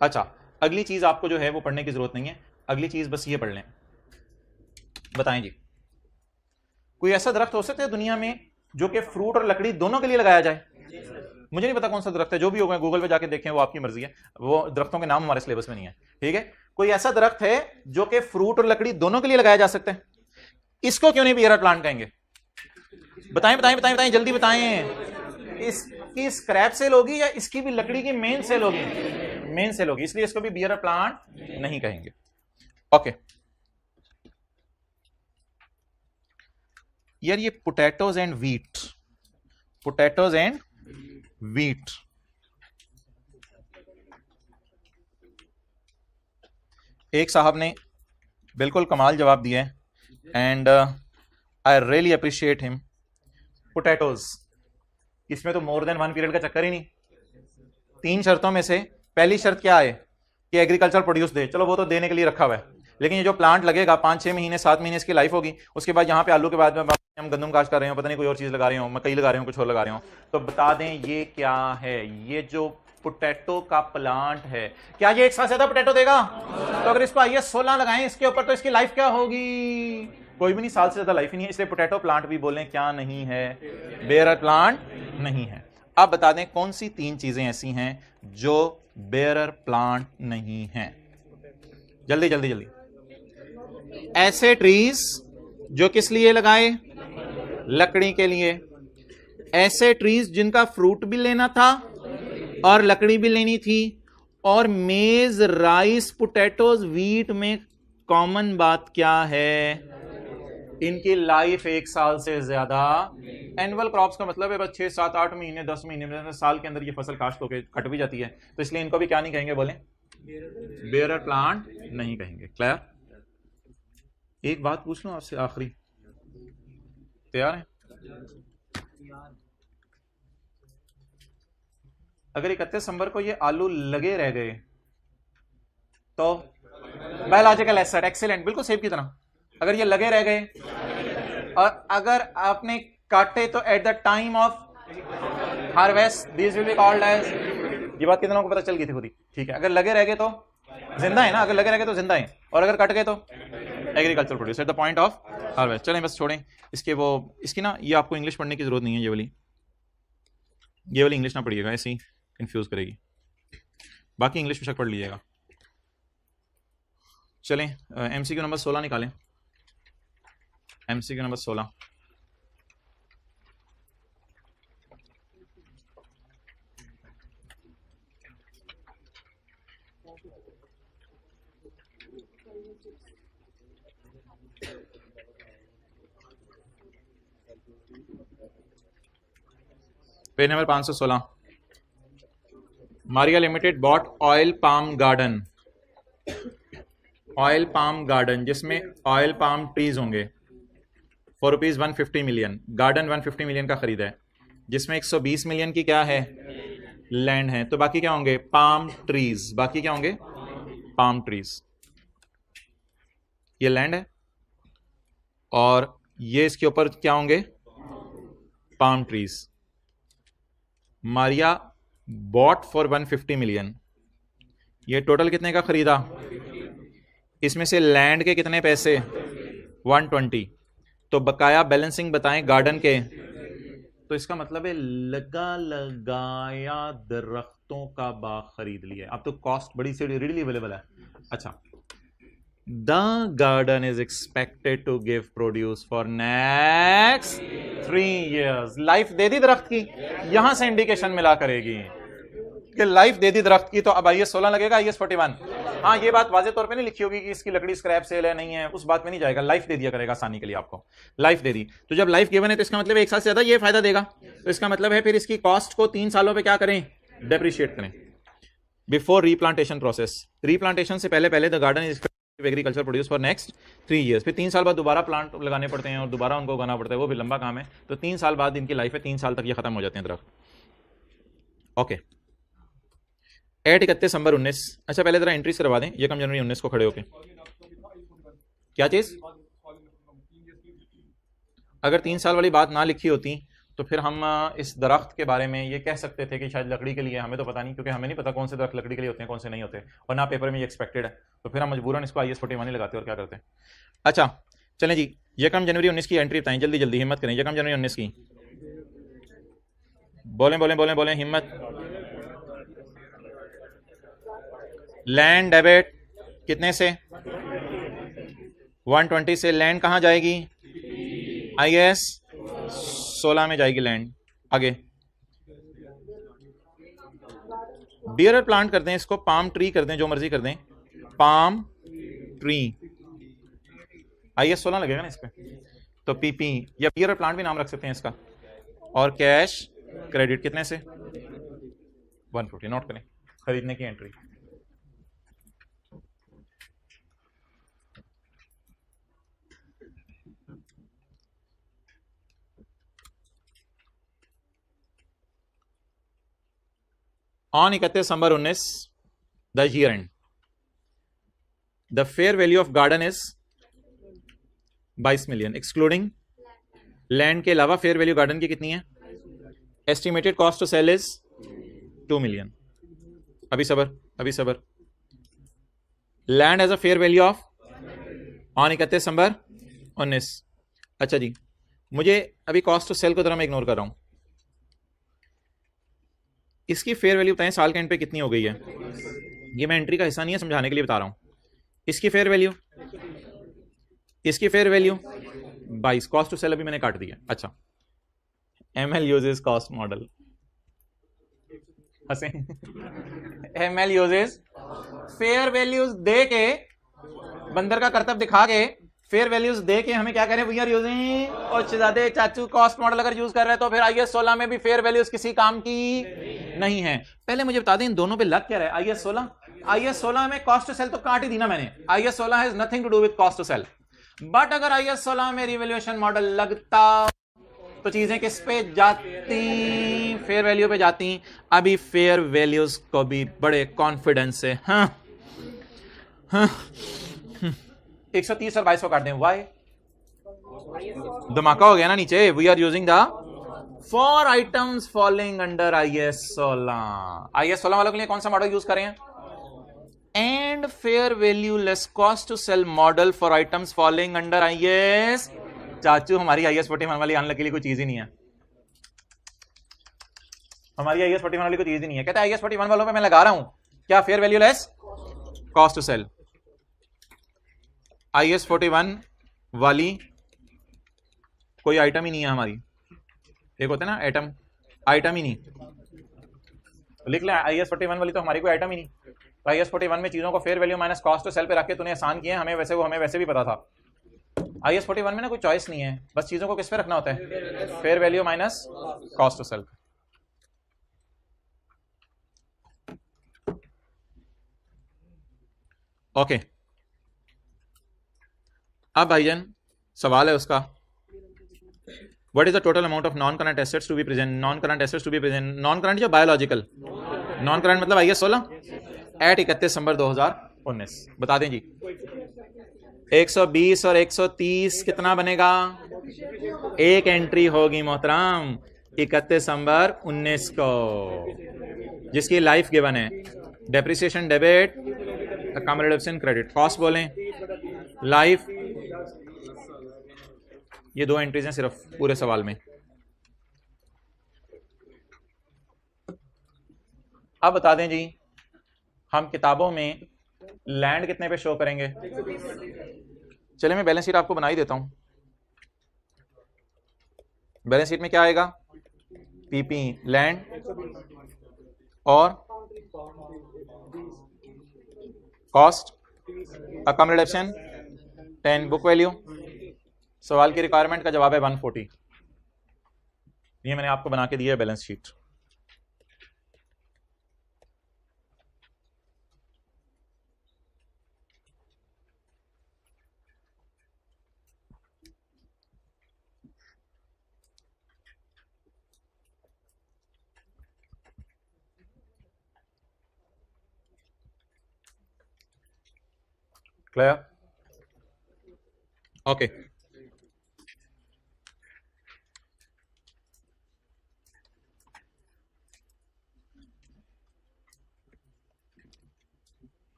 S1: अच्छा, अगली चीज आपको जो है वो पढ़ने की जरूरत नहीं है, अगली चीज बस ये पढ़ लें। बताएं जी, कोई ऐसा दरख्त हो सकता है दुनिया में जो कि फ्रूट और लकड़ी दोनों के लिए लगाया जाए। मुझे नहीं पता कौन सा दरख्त है, जो भी होगा गूगल पे जाके देखें, वो आपकी मर्जी है, वो दरख्तों के नाम हमारे सिलेबस में नहीं है। ठीक है, कोई ऐसा दरख्त है जो कि फ्रूट और लकड़ी दोनों के लिए लगाया जा सकता है, इसको क्यों नहीं बियरर प्लांट कहेंगे। बताएं बताएं बताएं बताएं, जल्दी बताएं। इसकी स्क्रैप सेल होगी या इसकी भी लकड़ी की मेन सेल होगी, मेन सेल होगी, इसलिए इसको भी बियरर प्लांट नहीं कहेंगे। ओके यार, ये potatoes and wheat, potatoes and wheat. एक साहब ने बिल्कुल कमाल जवाब दिया है and I really appreciate him. Potatoes, इसमें तो मोर देन 1 पीरियड का चक्कर ही नहीं। 3 शर्तों में से पहली शर्त क्या है कि एग्रीकल्चर प्रोड्यूस दे, चलो वो तो देने के लिए रखा हुआ है, लेकिन ये जो प्लांट लगेगा 5-6 महीने 7 महीने इसकी लाइफ होगी, उसके बाद यहाँ पे आलू के बाद में हम गंदम काश्त कर रहे हो, पता नहीं कोई और चीज लगा रहे हो, मकई लगा रहे हो, कुछ और लगा रहे हो, तो बता दें ये क्या है। ये जो पोटैटो का प्लांट है, क्या ये एक साथ ज्यादा पोटैटो देगा? तो अगर इसको आइए 16 लगाएं इसके ऊपर, तो इसकी लाइफ क्या होगी? कोई भी नहीं, साल से ज्यादा लाइफ ही नहीं है। इसलिए पोटैटो प्लांट भी बोलें क्या नहीं है? बेयर प्लांट नहीं है। अब बता दें कौन सी 3 चीजें ऐसी हैं जो बेयर प्लांट नहीं है? जल्दी जल्दी जल्दी। ऐसे ट्रीज जो किस लिए लगाए? लकड़ी के लिए। ऐसे ट्रीज जिनका फ्रूट भी लेना था और लकड़ी भी लेनी थी। और मेज, राइस, पोटैटोज, वीट में कॉमन बात क्या है? इनकी लाइफ 1 साल से ज्यादा। एनुअल क्रॉप्स का मतलब है बस 6, 7, 8 महीने, 10 महीने, साल के अंदर ये फसल काश्त होकर कट भी जाती है, तो इसलिए इनको भी क्या नहीं कहेंगे? बोले बेयर प्लांट नहीं कहेंगे। क्लियर? एक बात पूछ लूं आपसे आखिरी, तैयार है? अगर 31 दिसंबर को ये आलू लगे रह गए तो बायोलॉजिकल एसेट, एक्सीलेंट, बिल्कुल सेब की तरह। अगर ये लगे रह गए और अगर आपने काटे तो at the time of harvest this will be called as, ये बात कितनों को पता चल गई थी खुद ही? ठीक है, अगर लगे रह गए तो जिंदा है ना, अगर लगे रह गए तो जिंदा है, और अगर कट गए तो agriculture produce at the point of harvest. चलें बस छोड़ें इसके, वो इसकी ना, ये आपको इंग्लिश पढ़ने की जरूरत नहीं है, ये वाली इंग्लिश ना पढ़िएगा, ऐसी कंफ्यूज करेगी, बाकी इंग्लिश बेशक पढ़ लीजिएगा। चलें एमसीक्यू नंबर 16 निकालें। MCQ number 16। Page number 516। Maria limited bot oil palm garden, oil palm garden जिसमें ऑयल पाम ट्रीज होंगे फॉर ₹150 मिलियन। गार्डन 150 मिलियन का खरीदा है, जिसमें 120 मिलियन की क्या है? लैंड है। तो बाकी क्या होंगे? Palm trees. बाकी क्या होंगे? Palm trees. ये लैंड है और ये इसके ऊपर क्या होंगे? Palm trees. Maria bought for 150 million. ये टोटल कितने का खरीदा? इसमें से लैंड के कितने पैसे? 120। तो बकाया बैलेंसिंग बताएं गार्डन के। तो इसका मतलब है लगा लगाया दरख्तों का बाग खरीद लिया। अब तो कॉस्ट बड़ी सी रेडीली अवेलेबल है। अच्छा, the garden is expected to give produce for next 3 years। Life दे दी दरख्त की, यहां से इंडिकेशन मिला करेगी कि लाइफ दे दी दरख्त की। तो अब IS 16 लगेगा, IS 41। हाँ, ये बात वाजे तौर पे नहीं लिखी होगी कि इसकी लकड़ी स्क्रैप सेल है, नहीं है, उस बात में नहीं जाएगा। लाइफ दे दिया करेगा आसानी के लिए, आपको लाइफ दे दी। तो जब लाइफ गिवन है तो इसका मतलब 1 साल से ज्यादा ये फायदा देगा। तो इसका मतलब है फिर इसकी कॉस्ट को 3 सालों पे क्या करें? डेप्रिशिएट करें। बिफोर रीप्लांटेशन प्रोसेस, रीप्लांटेशन से पहले the garden is agriculture produce for next 3 years। फिर 3 साल बाद दोबारा प्लांट लगाने पड़ते हैं और दोबारा उनको उगाना पड़ता है, वो भी लंबा काम है। तो 3 साल बाद इनकी लाइफ है, 3 साल तक ये खत्म हो जाते हैं दरख्त। Okay, 31 December 19। अच्छा, पहले जरा एंट्रीज करवा दें यकम जनवरी 19 को खड़े होके। क्या चीज? अगर 3 साल वाली बात ना लिखी होती तो फिर हम इस दरख्त के बारे में ये कह सकते थे कि शायद लकड़ी के लिए, हमें तो पता नहीं, क्योंकि हमें नहीं पता कौन से दरख्त लकड़ी के लिए होते हैं, कौन से नहीं होते, और ना पेपर में ये एक्सपेक्टेड है। तो फिर हम मजबूरन इसको IS 41 ही लगाते हैं, और क्या करते हैं। अच्छा चलें जी, यकम जनवरी 19 की एंट्री बताएं, जल्दी जल्दी हिम्मत करें। यकम जनवरी 19 की बोलें बोलें बोलें बोलें, हिम्मत। लैंड डेबिट कितने से? 120 से। लैंड कहां जाएगी? IS 16 में जाएगी लैंड। आगे बियर प्लांट कर दें इसको, पाम ट्री कर दें, जो मर्जी कर दें, पाम ट्री। IS 16 लगेगा ना इस पे, तो PP या बियर प्लांट भी नाम रख सकते हैं इसका। और कैश क्रेडिट कितने से? 150 नोट करें, खरीदने की entry. On 31 December 19 the year end the fair value of garden is 22 million excluding land के अलावा फेयर वैल्यू गार्डन की कितनी है? Estimated cost to sell is 2 million. अभी सबर land as a fair value of on 31 December 19। अच्छा जी, मुझे अभी कॉस्ट टू सेल को जरा मैं इग्नोर कर रहा हूं, इसकी फेयर वैल्यू बताएं साल के एंड पे कितनी हो गई है? ये मैं एंट्री का हिस्सा नहीं है, समझाने के लिए बता रहा हूं। इसकी fair value 22, cost to sell अभी मैंने काट दिया। अच्छा, ML यूजेस कॉस्ट मॉडल, हंसे ML यूजेस फेयर वैल्यूज दे के, बंदर का करतब दिखा के फेयर वैल्यूज दे के हमें क्या करें? वी आर यूजिंग, और शहजादे चाचू कॉस्ट मॉडल अगर यूज कर रहे हैं तो फिर IAS 16 में भी फेयर वैल्यूज किसी काम की नहीं है। पहले मुझे बता दें इन दोनों पे लग क्या रहा है? IAS 16 में कॉस्ट टू सेल तो काट ही दी ना मैंने। IAS 16 has nothing to do with cost to sell, but अगर IAS 16 में रिवैल्यूएशन मॉडल लगता तो चीजें किस पे जाती? फेयर वैल्यू पे जाती। अभी फेयर वैल्यूज को भी बड़े कॉन्फिडेंस से 130 और 22 को काट दें। वाई? धमाका हो गया ना नीचे। We are using the for items falling under IAS 16। IAS 16 वालों के लिए कौन सा मॉडल यूज करें? And fair value less cost to sell model for items falling under IAS। चाचू हमारी IAS 41 वाली आने के लिए कोई चीज ही नहीं है, हमारी IAS 41 वाली कोई चीज ही नहीं है। कहता है IAS 41 वालों पे मैं लगा रहा हूं क्या? Fair value less cost to sell. IAS 41 वाली कोई आइटम ही नहीं है हमारी। एक होता है ना एटम, आइटम ही नहीं, लिख ले IAS 41 वाली तो हमारी कोई आइटम ही नहीं। तो IAS 41 में चीजों को fair value minus cost to sell पे रख के तूने आसान किए, हमें वैसे भी पता था। IAS 41 में ना कोई चॉइस नहीं है, बस चीजों को किस पे रखना होता है? Fair value minus cost to sell. Okay, अब भाईजान सवाल है उसका, what is the total amount of non current assets to be present? Non current assets to be present, non current जो बायोलॉजिकल, नॉन करंट मतलब IAS 16 एट 31 दिसंबर 2019। बता दें जी। 120 और 130 कितना बनेगा? एक एंट्री होगी मोहतरम 31 दिसंबर 19 को, जिसकी लाइफ गिवन है। Depreciation debit, accommodation credit, cost बोलें, लाइफ, ये दो एंट्रीज हैं सिर्फ पूरे सवाल में। अब बता दें जी, हम किताबों में लैंड कितने पे शो करेंगे? चलिए मैं बैलेंस शीट आपको बना ही देता हूं। बैलेंस शीट में क्या आएगा? PP लैंड और कॉस्ट, अकोमोडेशन 10, बुक वैल्यू। सवाल की रिक्वायरमेंट का जवाब है 140। ये मैंने आपको बना के दिया है बैलेंस शीट। क्लियर? ओके,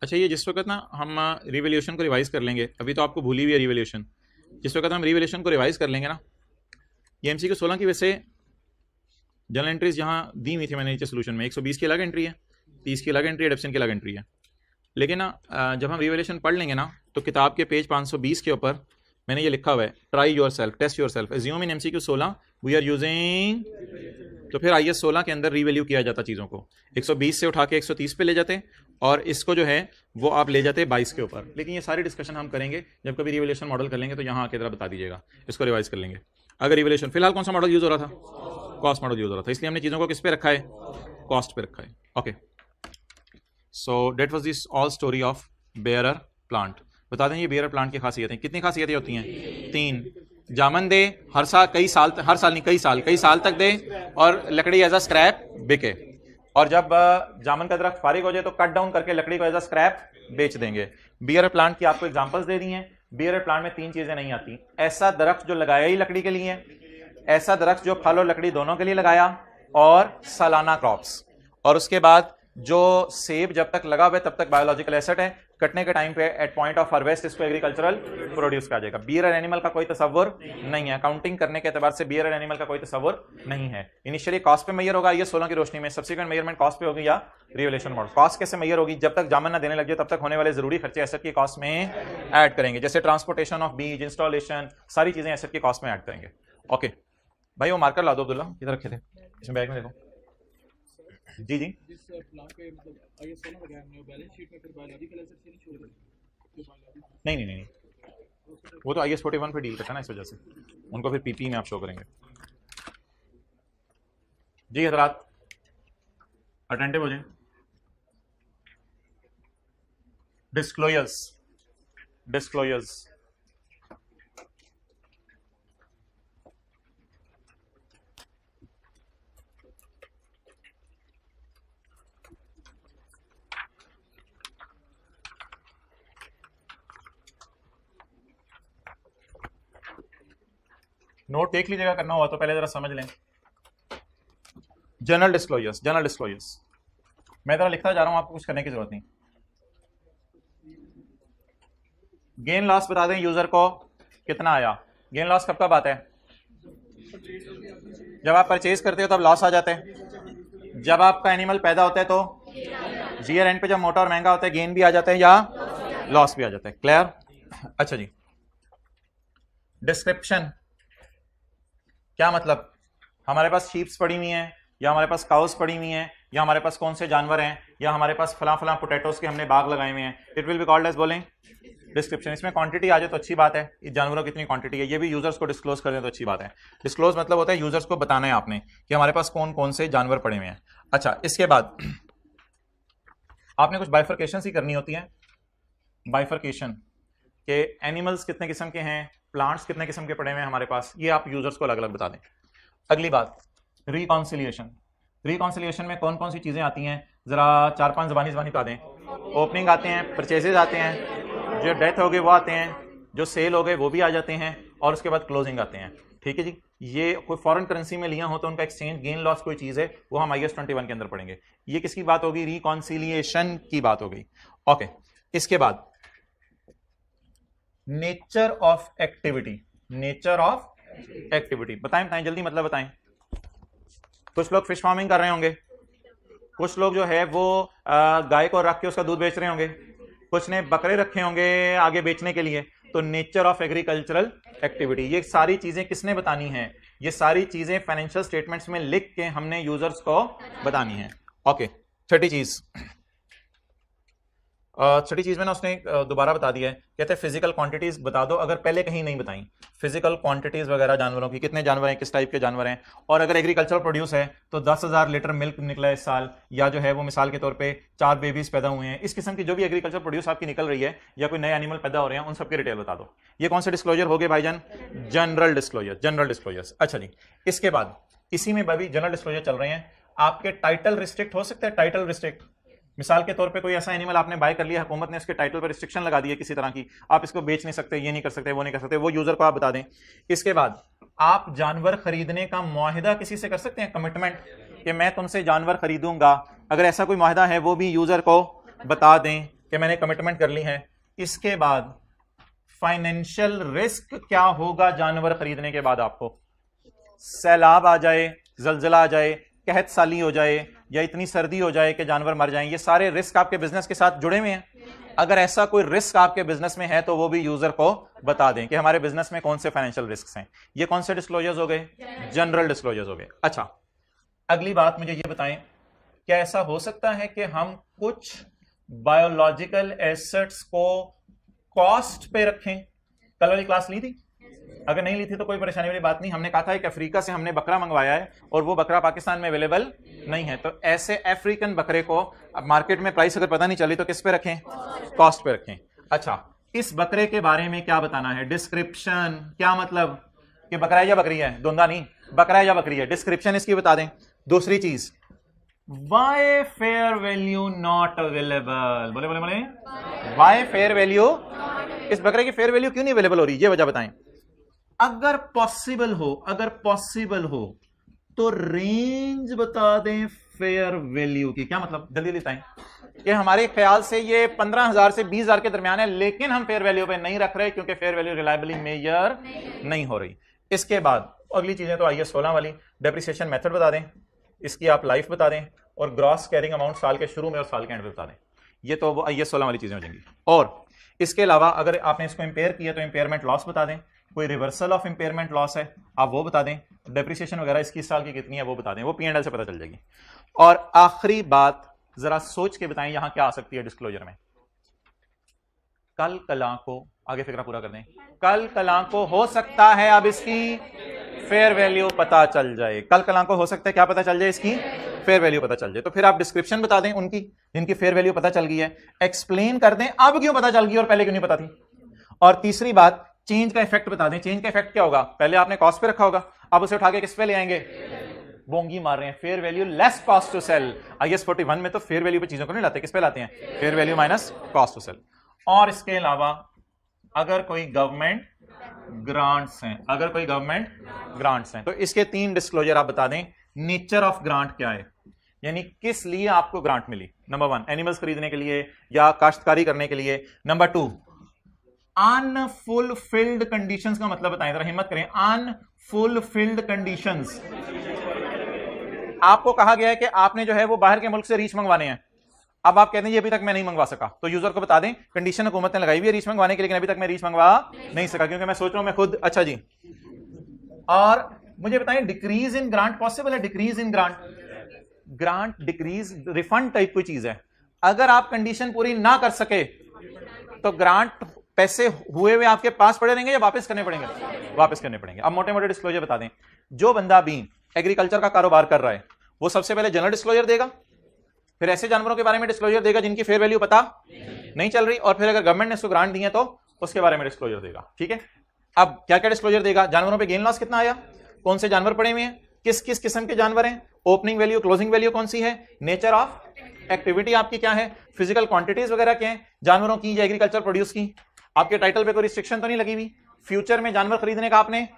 S1: अच्छा ये जिस वक्त ना हम रिवैल्यूएशन को रिवाइज कर लेंगे, अभी तो आपको भूली हुई है रिवैल्यूएशन, जिस वक्त हम रिवैल्यूएशन को रिवाइज कर लेंगे ना, ये MCQ 16 की वैसे जनरल एंट्रीज जहाँ दी हुई थी मैंने नीचे सोल्यूशन में, 120 की अलग एंट्री है, 30 की अलग एंट्री है, एडप्शन की अलग एंट्री है। लेकिन ना जब हम रिवैल्यूएशन पढ़ लेंगे ना, तो किताब के पेज 520 के ऊपर मैंने ये लिखा हुआ है, try yourself, test yourself, assume in MCQ 16 we are using, तो फिर IAS 16 के अंदर रीवैल्यू किया जाता चीज़ों को, 120 से उठा के 130 पे ले जाते, और इसको जो है वो आप ले जाते 22 के ऊपर। लेकिन ये सारी डिस्कशन हम करेंगे जब कभी रिवैल्यूएशन मॉडल कर लेंगे, तो यहाँ आके जरा बता दीजिएगा, इसको रिवाइज कर लेंगे। अगर रिवैल्यूएशन फिलहाल कौन सा मॉडल यूज हो रहा था? कॉस्ट मॉडल यूज हो रहा था, इसलिए हमने चीज़ों को किस पे रखा है, कॉस्ट पे रखा है। Okay, so that was this all story of bearer plant. बता दें ये बेयरर प्लांट की खासियतें, कितनी खासियतें होती हैं, 3। जामन दे हर साल, कई साल नहीं, कई साल तक दे, और लकड़ी एज अ स्क्रैप बिके, और जब जामन का दरख्त फारिग हो जाए तो कट डाउन करके लकड़ी को एज अ स्क्रैप बेच देंगे। बेयरर प्लांट की आपको एग्जांपल्स दे दी हैं। बेयरर प्लांट में 3 चीजें नहीं आती, ऐसा दरख्त जो लगाया ही लकड़ी के लिए, ऐसा दरख्त जो फल और लकड़ी दोनों के लिए लगाया, और सालाना क्रॉप्स, और उसके बाद जो सेब जब तक लगा हुआ है तब तक बायोलॉजिकल एसेट है, कटने के टाइम पे एट पॉइंट ऑफ हार्वेस्ट इसको एग्रीकल्चरल प्रोड्यूस कहा जाएगा। बियरर एनिमल का कोई तस्वर नहीं है, काउंटिंग करने के एतबार से बियरर एनिमल का कोई तस्वर नहीं है। इनिशियली कॉस्ट पे मैयर होगा ये 16 की रोशनी में, सब्सिक्वेंट मेजरमेंट कॉस्ट पे होगी या रिवैल्यूएशन मॉडल। कॉस्ट कैसे मैयर होगी, जब तक जामन ना देने लग जाए तब तक होने वाले जरूरी खर्चे एसेट की कॉस्ट में ऐड करेंगे, जैसे ट्रांसपोर्टेशन ऑफ बीज, इंस्टॉलेशन, सारी चीजें एसेट की कॉस्ट में ऐड करेंगे। ओके भाई वो मार्कर ला दो अब्दुल्ला, इधर रखे थे, इसमें बैग में देखो। जी जी,
S2: जिस प्लांट पे मतलब आईएस सोना लगाया हमने, बैलेंस शीट में फिर बायोलॉजिकल एसेट से नहीं छोड़ देंगे?
S1: नहीं, वो तो IS 41 पे डील करता है ना, इस वजह से उनको फिर पीपी में आप शो करेंगे। जी हजरात अटेंटिव हो जाए। डिस्क्लोजर्स नोट देख लीजिएगा, करना हुआ तो पहले जरा समझ लें। जनरल डिस्क्लोजर्स मैं जरा लिखता जा रहा हूं, आपको कुछ करने की जरूरत नहीं। गेन लॉस बता दें यूजर को कितना आया। गेन लॉस कब कब आता है, जब आप परचेज करते हो तब लॉस आ जाता है, जब आपका एनिमल पैदा होता है तो ईयर एंड पे जब मोटा और महंगा होता है गेन भी आ जाता है या लॉस भी आ जाता है। क्लियर? अच्छा जी, डिस्क्रिप्शन क्या मतलब, हमारे पास शीप्स पड़ी हुई हैं, या हमारे पास काउस पड़ी हुई हैं, या हमारे पास कौन से जानवर हैं, या हमारे पास फला पोटैटोस के हमने बाग लगाए हुए हैं, it will be called as बोलें डिस्क्रिप्शन। इसमें क्वांटिटी आ जाए तो अच्छी बात है, इस जानवरों की कितनी क्वांटिटी है, ये भी यूजर्स को डिस्क्लोज कर दें तो अच्छी बात है। डिस्क्लोज मतलब होता है यूजर्स को बताना है आपने कि हमारे पास कौन कौन से जानवर पड़े हुए हैं। अच्छा, इसके बाद आपने कुछ बाइफर्केशन ही करनी होती है। बाइफर्केशन के एनिमल्स कितने किस्म के हैं, प्लांट्स कितने किस्म के पड़े हुए हैं हमारे पास, ये आप यूजर्स को अलग अलग बता दें। अगली बात रिकॉन्सिलिएशन में कौन कौन सी चीजें आती हैं, जरा 4-5 जबानी बता दें। ओपनिंग आते हैं, परचेजेज आते हैं, जो डेथ हो गए वो आते हैं, जो सेल हो गए वो भी आ जाते हैं, और उसके बाद क्लोजिंग आते हैं। ठीक है जी, ये कोई फॉरेन करेंसी में लिया हो तो उनका एक्सचेंज गेन लॉस कोई चीज है वो हम IS 21 के अंदर पढ़ेंगे। ये किसकी बात होगी, रिकॉन्सिलिएशन की बात हो गई। ओके, इसके बाद नेचर ऑफ एक्टिविटी बताएं जल्दी, मतलब बताएं। कुछ लोग फिश फार्मिंग कर रहे होंगे, कुछ लोग जो है वो गाय को रख के उसका दूध बेच रहे होंगे, कुछ ने बकरे रखे होंगे आगे बेचने के लिए। तो नेचर ऑफ एग्रीकल्चरल एक्टिविटी, ये सारी चीजें किसने बतानी है, ये सारी चीजें फाइनेंशियल स्टेटमेंट्स में लिख के हमने यूजर्स को बतानी है। ओके, छठी चीज में ना उसने दोबारा बता दिया है, कहते हैं फिजिकल क्वांटिटीज बता दो, अगर पहले कहीं नहीं बताई फिजिकल क्वांटिटीज वगैरह जानवरों की, कितने जानवर हैं, किस टाइप के जानवर हैं, और अगर एग्रीकल्चर प्रोड्यूस है तो 10,000 लीटर मिल्क निकला है इस साल, या जो है वो मिसाल के तौर पे 4 बेबीज पैदा हुए हैं, इस किस्म की जो भी एग्रीकल्चर प्रोड्यूस आपकी निकल रही है, या कोई नए एनिमल पैदा हो रहे हैं, उन सबकी डिटेल बता दो। ये कौन से डिस्क्लोजर हो गए भाईजान, जनरल डिस्क्लोजर। अच्छा जी, इसके बाद इसी में भी जनरल डिस्क्लोजर चल रहे हैं। आपके टाइटल रिस्ट्रिक्ट हो सकता है, टाइटल रिस्ट्रिक्ट, मिसाल के तौर पे कोई ऐसा एनिमल आपने बाय कर लिया, हुकूमत ने इसके टाइटल पर रिस्ट्रिक्शन लगा दी है किसी तरह की, आप इसको बेच नहीं सकते, ये नहीं कर सकते, वो नहीं कर सकते, वो यूजर को आप बता दें। इसके बाद आप जानवर खरीदने का मुआहिदा किसी से कर सकते हैं, कमिटमेंट, कि मैं तुमसे जानवर खरीदूंगा, अगर ऐसा कोई मुआहिदा है वो भी यूजर को बता दें कि मैंने कमिटमेंट कर ली है। इसके बाद फाइनेंशियल रिस्क क्या होगा जानवर खरीदने के बाद, आपको सैलाब आ जाए, जलजला आ जाए, कहत साली हो जाए, या इतनी सर्दी हो जाए कि जानवर मर जाएं, ये सारे रिस्क आपके बिजनेस के साथ जुड़े हुए हैं। अगर ऐसा कोई रिस्क आपके बिजनेस में है तो वो भी यूजर को बता दें कि हमारे बिजनेस में कौन से फाइनेंशियल रिस्क हैं। ये कौन से डिस्क्लोजर्स हो गए, जनरल डिस्क्लोजर्स हो गए। अच्छा, अगली बात मुझे ये बताएं, क्या ऐसा हो सकता है कि हम कुछ बायोलॉजिकल एसेट्स को कॉस्ट पे रखें? कल वाली क्लास ली थी, अगर नहीं ली थी तो कोई परेशानी वाली बात नहीं। हमने कहा था कि अफ्रीका से हमने बकरा मंगवाया है और वो बकरा पाकिस्तान में अवेलेबल नहीं है, तो ऐसे अफ्रीकन बकरे को अब मार्केट में प्राइस अगर पता नहीं चली तो किस पे रखें, कॉस्ट पे रखें। अच्छा, इस बकरे के बारे में क्या बताना है, डिस्क्रिप्शन, क्या मतलब कि बकरा है या बकरी है, धुंधा नहीं, बकरा है या बकरी है, डिस्क्रिप्शन इसकी बता दें। दूसरी चीज, why fair value not available, बोले बोले बोले, वाई फेयर वैल्यू, इस बकरे की फेयर वैल्यू क्यों नहीं अवेलेबल हो रही, ये वजह बताएं। अगर पॉसिबल हो, अगर पॉसिबल हो तो रेंज बता दें फेयर वैल्यू की। क्या मतलब, जल्दी बताएं कि हमारे ख्याल से ये 15,000 से 20,000 के दरमियान है, लेकिन हम फेयर वैल्यू पे नहीं रख रहे क्योंकि फेयर वैल्यू रिलायबली मेजर नहीं हो रही। इसके बाद अगली चीजें तो आइए 16 वाली, डेप्रिसिएशन मेथड बता दें, इसकी आप लाइफ बता दें, और ग्रॉस कैरिंग अमाउंट साल के शुरू में और साल के एंड में बता दें। ये तो वो आइए 16 वाली चीजें हो जाएंगी। और इसके अलावा अगर आपने इसको इंपेयर किया तो इंपेयरमेंट लॉस बता दें, कोई रिवर्सल ऑफ इंपेयरमेंट लॉस है आप वो बता दें, डेप्रिसिएशन वगैरह इसकी साल की कितनी है वो बता दें, वो P&L से पता चल जाएगी। और आखिरी बात जरा सोच के बताएं यहां क्या आ सकती है डिस्क्लोजर में। कल कला को, आगे फिक्रा पूरा कर दें, कल कला को हो सकता है अब इसकी फेयर वैल्यू पता चल जाए, कल कला को हो सकता है क्या पता चल जाए, इसकी फेयर वैल्यू पता चल जाए। तो फिर आप डिस्क्रिप्शन बता दें उनकी जिनकी फेयर वैल्यू पता चल गई है, एक्सप्लेन कर दें अब क्यों पता चल गई और पहले क्यों नहीं पता थी। और तीसरी बात, चेंज का इफेक्ट बता दें। चेंज का इफेक्ट क्या होगा, पहले आपने कॉस्ट पे रखा होगा, अब उसे उठा के किस पे ले आएंगे, बोंगी मार रहे हैं, fair value less cost to sell. IAS 41 में तो फेयर वैल्यू पे चीजों को नहीं लाते, किस पे लाते हैं, fair value minus cost to sell. और इसके अलावा अगर कोई गवर्नमेंट ग्रांट्स हैं, अगर कोई गवर्नमेंट ग्रांट्स हैं तो इसके 3 डिस्क्लोजर आप बता दें। नेचर ऑफ ग्रांट क्या है, यानी किस लिए आपको ग्रांट मिली, नंबर 1 एनिमल्स खरीदने के लिए या काश्तकारी करने के लिए। नंबर 2 अनफुलफिल्ड कंडीशंस का मतलब बताएं, जरा हिम्मत करें, अनफुलफिल्ड कंडीशंस। आपको कहा गया है कि आपने जो है वो बाहर के मुल्क से रीच मंगवाने हैं, अब आप कहते हैं ये अभी तक मैं नहीं मंगवा सका, तो यूजर को बता दें कंडीशन हुकूमत ने लगाई हुई है रीच मंगवाने के, लेकिन अभी तक मैं रीच मंगवा नहीं सका क्योंकि मैं सोच रहा हूं मैं खुद। अच्छा जी, और मुझे बताएं डिक्रीज इन ग्रांट पॉसिबल है, decrease in grant, grant decrease refund type कोई चीज है। अगर आप कंडीशन पूरी ना कर सके तो ग्रांट पैसे हुए हुए आपके पास पड़े रहेंगे या वापस करने पड़ेंगे, वापस करने पड़ेंगे। अब मोटे मोटे डिस्क्लोजर बता दें, जो बंदा भी एग्रीकल्चर का कारोबार कर रहा है वो सबसे पहले जनरल डिस्क्लोजर देगा, फिर ऐसे जानवरों के बारे में डिस्क्लोजर देगा जिनकी फेयर वैल्यू पता नहीं चल रही, और फिर अगर गवर्नमेंट ने उसको ग्रांट दी है तो उसके बारे में डिस्क्लोजर देगा। ठीक है, अब क्या क्या डिस्क्लोजर देगा, जानवरों पे गेन लॉस कितना आया, कौन से जानवर पड़े हुए हैं, किस किस किस्म के जानवर हैं, ओपनिंग वैल्यू क्लोजिंग वैल्यू कौन सी है, नेचर ऑफ एक्टिविटी आपकी क्या है, फिजिकल क्वांटिटीज वगैरह क्या है जानवरों की या एग्रीकल्चर प्रोड्यूस की, आपके टाइटल पे कोई रिस्ट्रिक्शन तो नहीं लगी हुई, फ्यूचर में जानवर खरीदने का आपने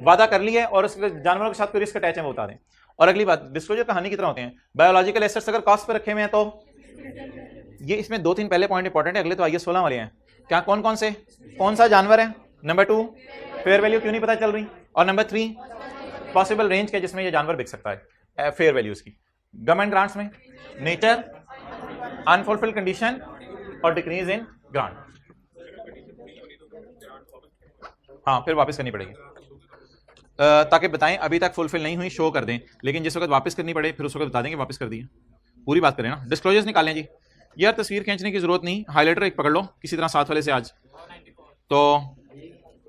S1: वादा कर लिया है और उस जानवरों के साथ कोई रिस्क अटैच है वो बता दें। और अगली बात, डिस्क्लोजर कहानी की तरह होते हैं, बायोलॉजिकल एसेट्स अगर कॉस्ट पे रखे हुए हैं तो ये, इसमें 2-3 पहले पॉइंट इंपॉर्टेंट है, अगले तो आइए 16 वाले हैं। क्या कौन कौन से, कौन सा जानवर है, नंबर 2 फेयर वैल्यू क्यों नहीं पता चल रही, और नंबर 3 पॉसिबल रेंज के जिसमें ये जानवर बिक सकता है फेयर वैल्यूज की। गवर्नमेंट ग्रांट्स में नेचर, अनफुलफिल्ड कंडीशन और डिक्रीज इन ग्रांट। हाँ, फिर वापस करनी पड़ेगी ताकि बताएं अभी तक फुलफिल नहीं हुई शो कर दें, लेकिन जिस वक्त वापस करनी पड़े फिर उस वक्त बता देंगे वापस कर दी है। पूरी बात करें ना, डिस्क्लोजर्स निकालें जी। यार तस्वीर खींचने की जरूरत नहीं, हाईलाइटर एक पकड़ लो किसी तरह साथ वाले से आज तो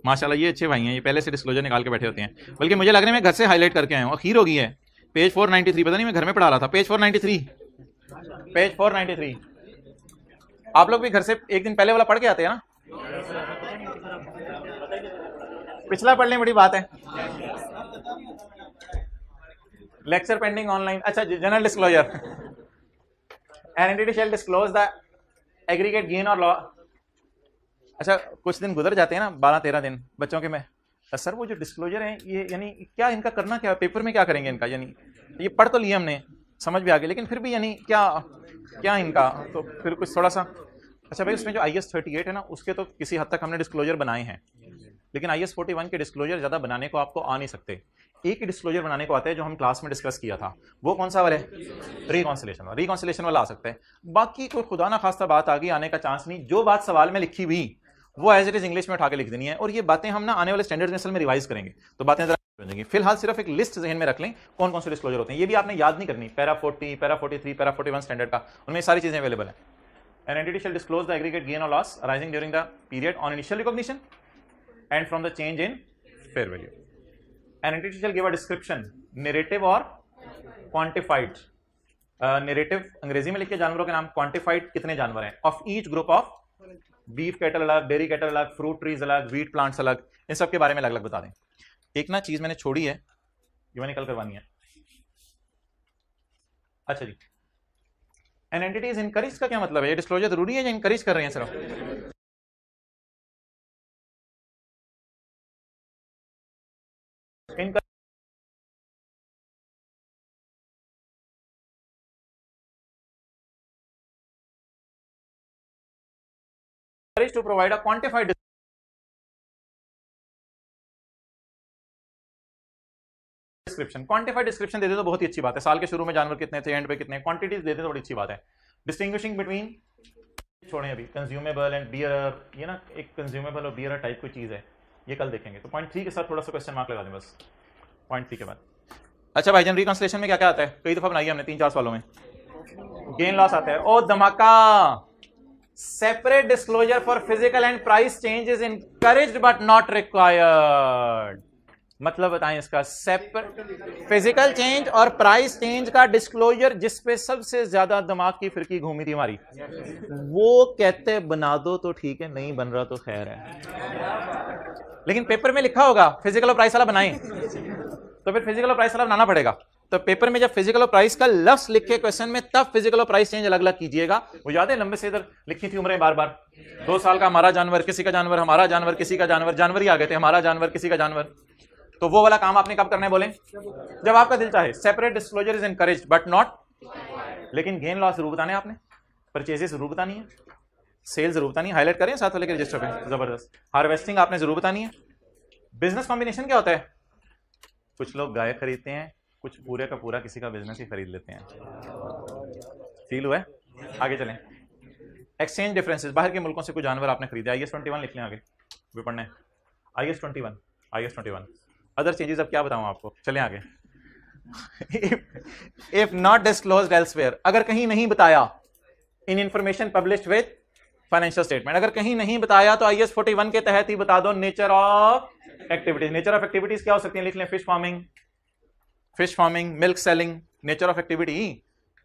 S1: माशाल्लाह ये अच्छे भाई हैं, ये पहले से डिस्क्लोजर निकाल के बैठे होते हैं, बल्कि मुझे लग रहा है मैं घर से हाईलाइट करके आया हूँ, अखीर हो गई है। पेज 493, पता नहीं मैं घर में पढ़ा रहा था, पेज 493, पेज 493। आप लोग भी घर से एक दिन पहले वाला पढ़ के आते हैं ना, पिछला पढ़ लें, बड़ी बात है। Lecture pending online. अच्छा, general disclosure, an entity shall disclose the aggregate gain और लॉस। अच्छा, कुछ दिन गुजर जाते हैं ना, 12-13 दिन बच्चों के में, सर वो जो डिस्क्लोजर है ये यानी क्या इनका करना क्या, पेपर में क्या करेंगे इनका, यानी ये पढ़ तो लिया हमने, समझ भी आ गया, लेकिन फिर भी यानी क्या क्या इनका, तो फिर कुछ थोड़ा सा। अच्छा भाई, उसमें जो IAS 38 है ना उसके तो किसी हद तक हमने डिस्क्लोजर बनाए हैं, लेकिन IAS 41 के डिस्क्लोजर ज्यादा बनाने को आपको आ नहीं सकते। एक ही डिस्क्लोजर बनाने को आता है जो हम क्लास में डिस्कस किया था, वो कौन सा वाला है, रिकॉन्सिलेशन वाला, रिकॉन्सिलेशन वाला आ सकता है। बाकी कोई खुदा ना खास्ता बात आगे आने का चांस नहीं, जो बात सवाल में लिखी हुई वो एज इट इज इंग्लिश में उठा के लिख देनी है, और ये बातें हम ना आने वाले स्टैंडर्ड नेशनल में रिवाइज करेंगे तो बातें जरा हो जाएंगी। फिलहाल सिर्फ एक लिस्ट जहन में रख लें कौन कौन से डिस्क्लोजर होते हैं, ये भी आपने याद नहीं करनी, पैरा 40, पैरा 43, पैरा 41 स्टैंडर्ड का, उनमें सारी चीजें अवेलेबल है। An entity shall disclose the aggregate gain or loss arising during the period on initial recognition and from the change in fair value. N entity shell give a description, narrative और quantified. Narrative अंग्रेजी में लिखे जानवरों के नाम, quantified कितने जानवर हैं, of each group of beef cattle अलग, डेयरी कैटल अलग, फ्रूट ट्रीज अलग, व्हीट प्लांट्स अलग, इन सब के बारे में अलग अलग बता दें। एक ना चीज मैंने छोड़ी है, ये मैंने कल करवानी है। अच्छा जी, एन एंटिटी इज इनकरेज का क्या मतलब है? ये डिस्क्लोजर जरूरी है या इनकरेज कर रहे हैं सिर्फ? to provide a quantified description. Quantified description दे दे तो बहुत ही अच्छी बात है। साल के शुरू में जानवर कितने थे, एंड पे कितने, क्वांटिटीज दे दे तो बड़ी अच्छी बात है। डिस्टिंग्विशिंग बिटवीन, छोड़ें अभी, कंज्यूमेबल एंड बियरर, ये ना एक कंज्यूमेबल और बियरर टाइप कोई चीज है, ये कल देखेंगे। तो पॉइंट 3 के साथ थोड़ा सा क्वेश्चन मार्क लगा दें बस, पॉइंट 3 के बाद। अच्छा भाईजान, रिकंसिलिएशन में क्या क्या आता है? कई दफा बनाई है हमने 3-4 सालों में। गेन लॉस आता है। ओ धमाका, separate disclosure for physical and price change is encouraged but not required. मतलब बताएं इसका। सेपरेट फिजिकल चेंज और प्राइस चेंज का डिस्क्लोजर, जिस पे सबसे ज्यादा दिमाग की फिरकी घूमी थी हमारी, वो कहते बना दो तो ठीक है, नहीं बन रहा तो खैर है, लेकिन पेपर में लिखा होगा फिजिकल और प्राइस वाला बनाएं, तो फिर फिजिकल और प्राइस वाला बनाना पड़ेगा। तो पेपर में जब फिजिकल और प्राइस का लफ्ज लिखे क्वेश्चन में, तब फिजिकल और प्राइस चेंज अलग अलग कीजिएगा। वो याद है लंबे से इधर लिखी थी उम्रें बार बार, 2 साल का हमारा जानवर, किसी का जानवर, हमारा जानवर, किसी का जानवर, जानवर ही आ गए थे, हमारा जानवर, किसी का जानवर। तो वो वाला काम आपने कब करना है बोले? जब आपका दिल चाहे। Separate disclosure is encouraged but not, लेकिन गेन लॉस जरूर बताने आपने, परचेजेस जरूर बतानी है, सेल जरूर बतानी है, हाईलाइट करें साथ वाले के रजिस्टर पे, जबरदस्त। हार्वेस्टिंग आपने जरूर बतानी है। बिजनेस कॉम्बिनेशन क्या होता है? कुछ लोग गाय खरीदते हैं, कुछ पूरे का पूरा किसी का बिजनेस ही खरीद लेते हैं। फील हुआ है? आगे चलें। एक्सचेंज डिफरेंसेस, बाहर के मुल्कों से कुछ जानवर आपने खरीदे, IS 21 लिख लें, आगे भी पढ़ना है। IS 21 अदर चेंजेस अब क्या बताऊं आपको, चलें आगे। इफ नॉट डिस्क्लोज्ड एल्सवेयर, अगर कहीं नहीं बताया, इन information published with financial statement, अगर कहीं नहीं बताया तो IS 41 के तहत ही बता दो। Nature of activities, nature of activities क्या हो सकती है? लिख लें, fish farming, milk selling. Nature of activity,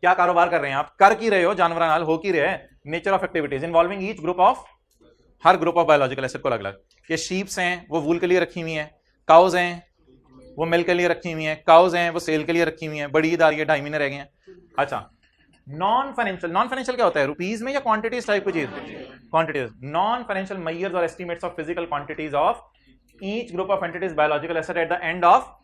S1: क्या कारोबार कर रहे हैं आप, कर की रहे हो, जानवर नाल हो की रहे हैं। Nature of activities involving each group of, her group of biological acid को अलग अलग। ये शीप्स हैं वो वूल के लिए रखी हुई हैं, काउज हैं वो मिल्क के लिए रखी हुई हैं, काउज हैं वो सेल के लिए रखी हुई हैं। बड़ी ईद आ रही है, 2.5 महीने रह गए हैं। अच्छा, नॉन फाइनेंशियल क्या होता है? रुपीज में या क्वांटिटीज टाइप की चीज? क्वांटिटीज। नॉन फाइनेंशियल मेजर्स और estimates of physical quantities of each group of entities biological asset at the end of,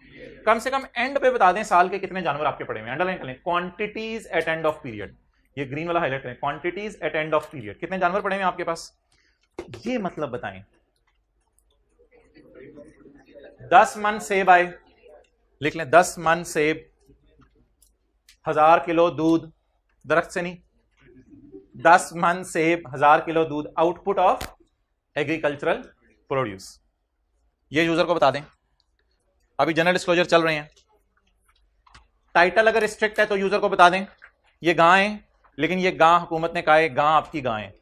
S1: कम से कम एंड पे बता दें साल के कितने जानवर आपके पड़े हुए हैं। अंडरलाइन करें, quantities at end of period, ये ग्रीन वाला हाईलाइट करें, quantities at end of period, कितने जानवर पड़े हुए हैं आपके पास, ये मतलब बताएं। 10 मन सेब आए, लिख लें 10 मन सेब, 1000 किलो दूध, दरख्त से नहीं, 10 मन सेब, 1000 किलो दूध, आउटपुट ऑफ एग्रीकल्चरल प्रोड्यूस। ये यूजर को बता दें। अभी जनरल डिस्क्लोजर चल रहे हैं, टाइटल अगर स्ट्रिक्ट है तो यूजर को बता दें ये गां है, लेकिन ये गां हुकूमत ने कहा है गां आपकी गां है,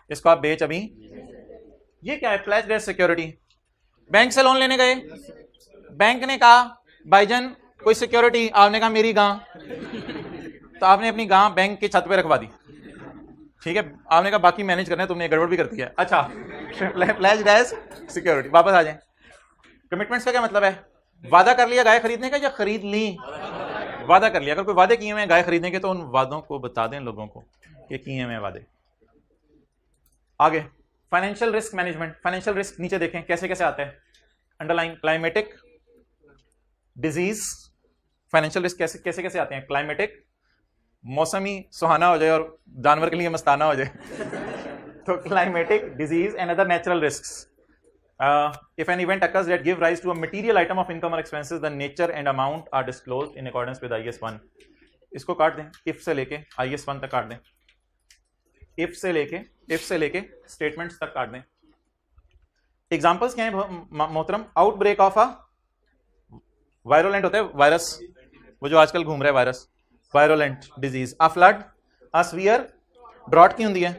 S1: इसको आप बेच अभी। ये क्या है? Pledged security. बैंक से लोन लेने गए, बैंक ने कहा भाईजान कोई सिक्योरिटी, आपने कहा मेरी गां, तो आपने अपनी गां बैंक की छत पे रखवा दी, ठीक है, आपने कहा बाकी मैनेज करना है, तुमने गड़बड़ भी कर दी है। अच्छा, प्लेज डेट सिक्योरिटी, वापस आ जाए। कमिटमेंट्स का क्या मतलब है? वादा कर लिया गाय खरीदने का या खरीद ली? वादा कर लिया। अगर कोई वादे किए हुए हैं गाय खरीदने के तो उन वादों को बता दें लोगों को, ये किए हुए हैं वादे। आगे financial risk management. Financial risk नीचे देखें कैसे कैसे आता है, underline climatic disease. Financial risk कैसे कैसे कैसे आते हैं? क्लाइमेटिक, मौसम ही सुहाना हो जाए और जानवर के लिए मस्ताना हो जाए तो climatic disease and other natural risk. If an event occurs that give rise to a material item of income or expenses, the nature and amount are disclosed in accordance with IS 1. इसको काट दें, if से लेके IS 1 तक काट दें, if से लेके स्टेटमेंट्स तक काट दें। एग्जांपल्स क्या हैं मोहतरम? आउटब्रेक ऑफ अ वायरोलेंट होता है वायरस, वो जो आजकल घूम रहा है virus, virulent disease. A flood, a स्वीयर, ड्रॉट की होती है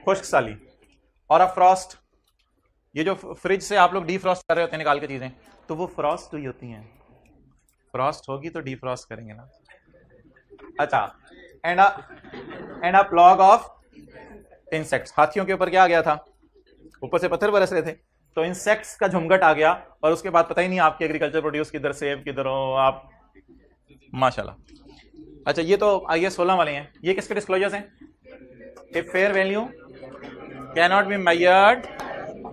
S1: खुश्क साली, और अ फ्रॉस्ट, ये जो फ्रिज से आप लोग डीफ्रॉस्ट कर रहे होते हैं निकाल के चीजें, तो वो फ्रॉस्ट हुई होती हैं, फ्रॉस्ट होगी तो डीफ्रॉस्ट करेंगे ना। अच्छा, and a plough of insects, हाथियों के ऊपर क्या आ गया था, ऊपर से पत्थर बरस रहे थे, तो इंसेक्ट्स का झुमघट आ गया, और उसके बाद पता ही नहीं आपकी एग्रीकल्चर प्रोड्यूस किधर, सेब किधर हो आप, माशाल्लाह। अच्छा, ये तो IAS 16 वाले हैं, ये किसके डिस्क्लोजर्स हैं? If fair value can not be measured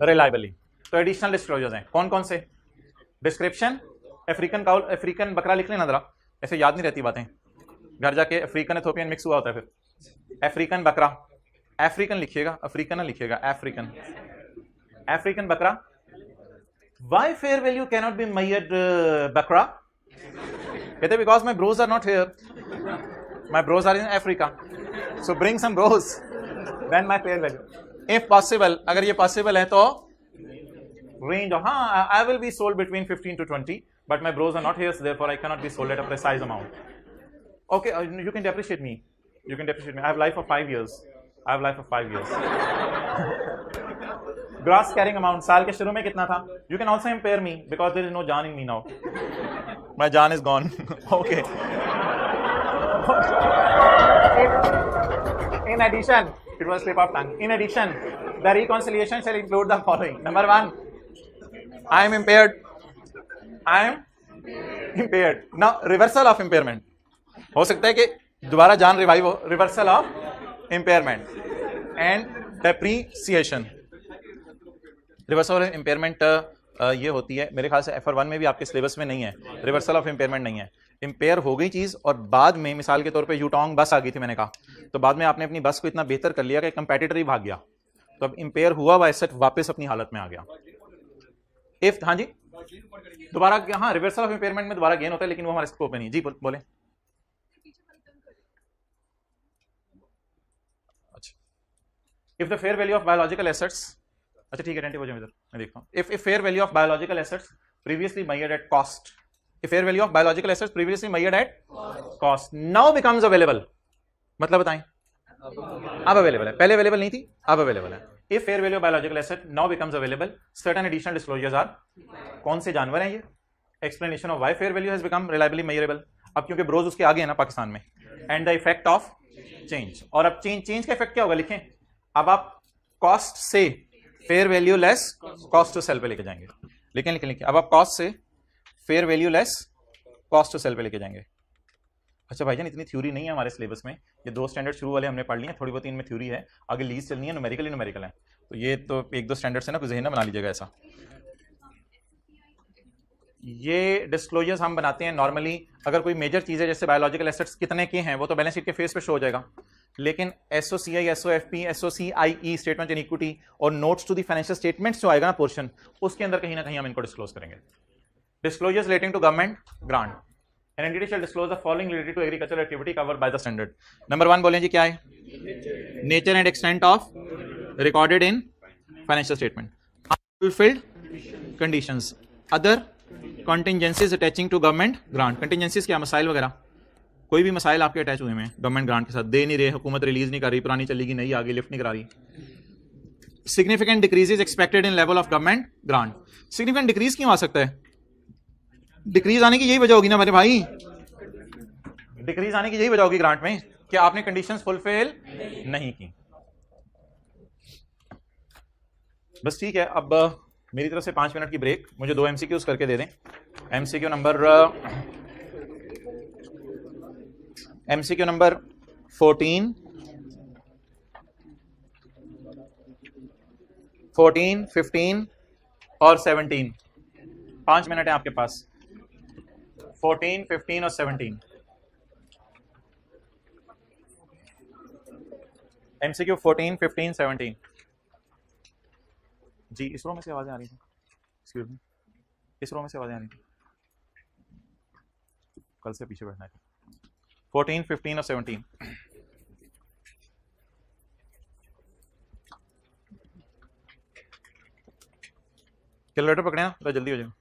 S1: reliably, तो एडिशनल डिस्क्लोजर्स हैं। कौन कौन से? डिस्क्रिप्शन, अफ्रीकन काउल, अफ्रीकन बकरा लिख लेना जरा, ऐसे याद नहीं रहती बातें, घर जाके अफ्रीकन एथोपियन मिक्स हुआ होता है फिर। अफ्रीकन बकरा, अफ्रीकन लिखिएगा, अफ्रीकन ना लिखिएगा, अफ्रीकन, अफ्रीकन बकरा। Why fair value can not be measured बकरा? कहते because my bros are not here, my bros are in Africa, so bring some bros then my fair value. If possible, अगर ये possible है तो range, हाँ, I will be sold between 15 to 20, but my bros are not here, so therefore I can not be sold at a precise amount. Okay, you can depreciate me. You can depreciate me. I have life of 5 years. I have life of 5 years. Gross carrying amount साल के शुरू में कितना था? You can also impair me because there is no jaan in me now. My jaan is gone. Okay. In addition, it was slip of tongue. In addition, the reconciliation shall include the following. Number 1, I am impaired. I am impaired. Now, reversal of impairment. हो सकता है कि दोबारा जान revive हो, reversal of impairment and depreciation. Reversal of impairment ये होती है, मेरे ख्याल से FR1 में भी आपके सिलेबस में नहीं है, रिवर्सल ऑफ इंपेयरमेंट नहीं है। इंपेयर हो गई चीज और बाद में, मिसाल के तौर पे यूटोंग बस आ गई थी, मैंने कहा, तो बाद में आपने अपनी बस को इतना बेहतर कर लिया कि कंपेटिटर ही भाग गया, तो अब इंपेयर हुआ हुआ एसेट वापस अपनी हालत में आ गया। इफ, हाँ जी, दोबारा, हाँ, रिवर्सल ऑफ इंपेयरमेंट में दोबारा गेन होता है, लेकिन वो हमारे स्कोप में नहीं। जी बोले। If the fair value of biological assets, अच्छा ठीक है, अटेंटिव हो जाओ इधर, मैं देखता हूँ। If fair value of biological assets previously measured at cost, if fair value of biological assets previously measured at cost now becomes available, मतलब बताएं, अब अवेलेबल है, पहले अवेलेबल नहीं थी, अब अवेलेबल है। If fair value of biological asset now becomes available, certain additional disclosures are, कौन से जानवर हैं ये? Explanation of why fair value has become reliably measurable, अब क्योंकि ब्रोज उसके आगे है ना पाकिस्तान में, and the effect of change, और अब चेंज का इफेक्ट क्या होगा, लिखें, अब आप कॉस्ट से fair value less cost to sell पे लेके जाएंगे, लिखें, अब आप कॉस्ट से fair value less cost to sell पे लेके जाएंगे। अच्छा भाईजान, इतनी थ्योरी नहीं है हमारे सिलेबस में, ये 2 स्टैंडर्ड शुरू वाले हमने पढ़ लिए हैं, थोड़ी बहुत इनमें थ्योरी है, आगे लीज चलनी है, न्यूमेरिकल है, तो ये तो 1-2 स्टैंडर्ड से ना कुछ ज़हन बना लीजिएगा ऐसा। ये डिस्क्लोजर्स हम बनाते हैं नॉर्मली, अगर कोई मेजर चीज़ है, जैसे बायोलॉजिकल एसेट्स कितने के हैं वो तो बैलेंस शीट के फेस पे शो हो जाएगा, लेकिन SOCI, SOFP, SOCIE, statement in equity और notes to the financial statements जो आएगा ना पोर्शन, उसके अंदर कहीं ना कहीं हम इनको डिस्क्लोज करेंगे। Disclosures relating to government grant, an entity shall disclose the following related to agricultural activity covered by the standard. Number 1 बोलें जी, क्या है? Nature and extent of recorded in financial statement, unfulfilled conditions, other contingencies attaching to government grant. Contingencies क्या? मसाइल वगैरह, कोई भी मसाइल आपके अटैच हुए हैं गवर्नमेंट ग्रांट के साथ, दे नहीं रहे, हुकूमत रिलीज नहीं कर रही, पुरानी चलेगी, नई आगे लिफ्ट नहीं करा रही। Significant decreases expected in level of government grant. Significant decrease क्यों आ सकता है? डिक्रीज आने की यही वजह होगी ना मेरे भाई, डिक्रीज आने की यही वजह होगी ग्रांट में कि आपने कंडीशंस फुलफिल नहीं की। बस ठीक है, अब मेरी तरफ से 5 मिनट की ब्रेक, मुझे 2 MCQs करके दे दें। MCQ नंबर 14, 15 और 17, 5 मिनट है आपके पास। 14, 15 और 17 MCQ 14, 15, 17। जी, इस रो में से आवाजें आ रही थी, एक्सक्यूज मी, इस रो में से आवाजें आ रही थी, कल से पीछे बैठना है। 14, 15 और 17। कैलकुलेटर पकड़े ना, थोड़ा जल्दी हो जाए।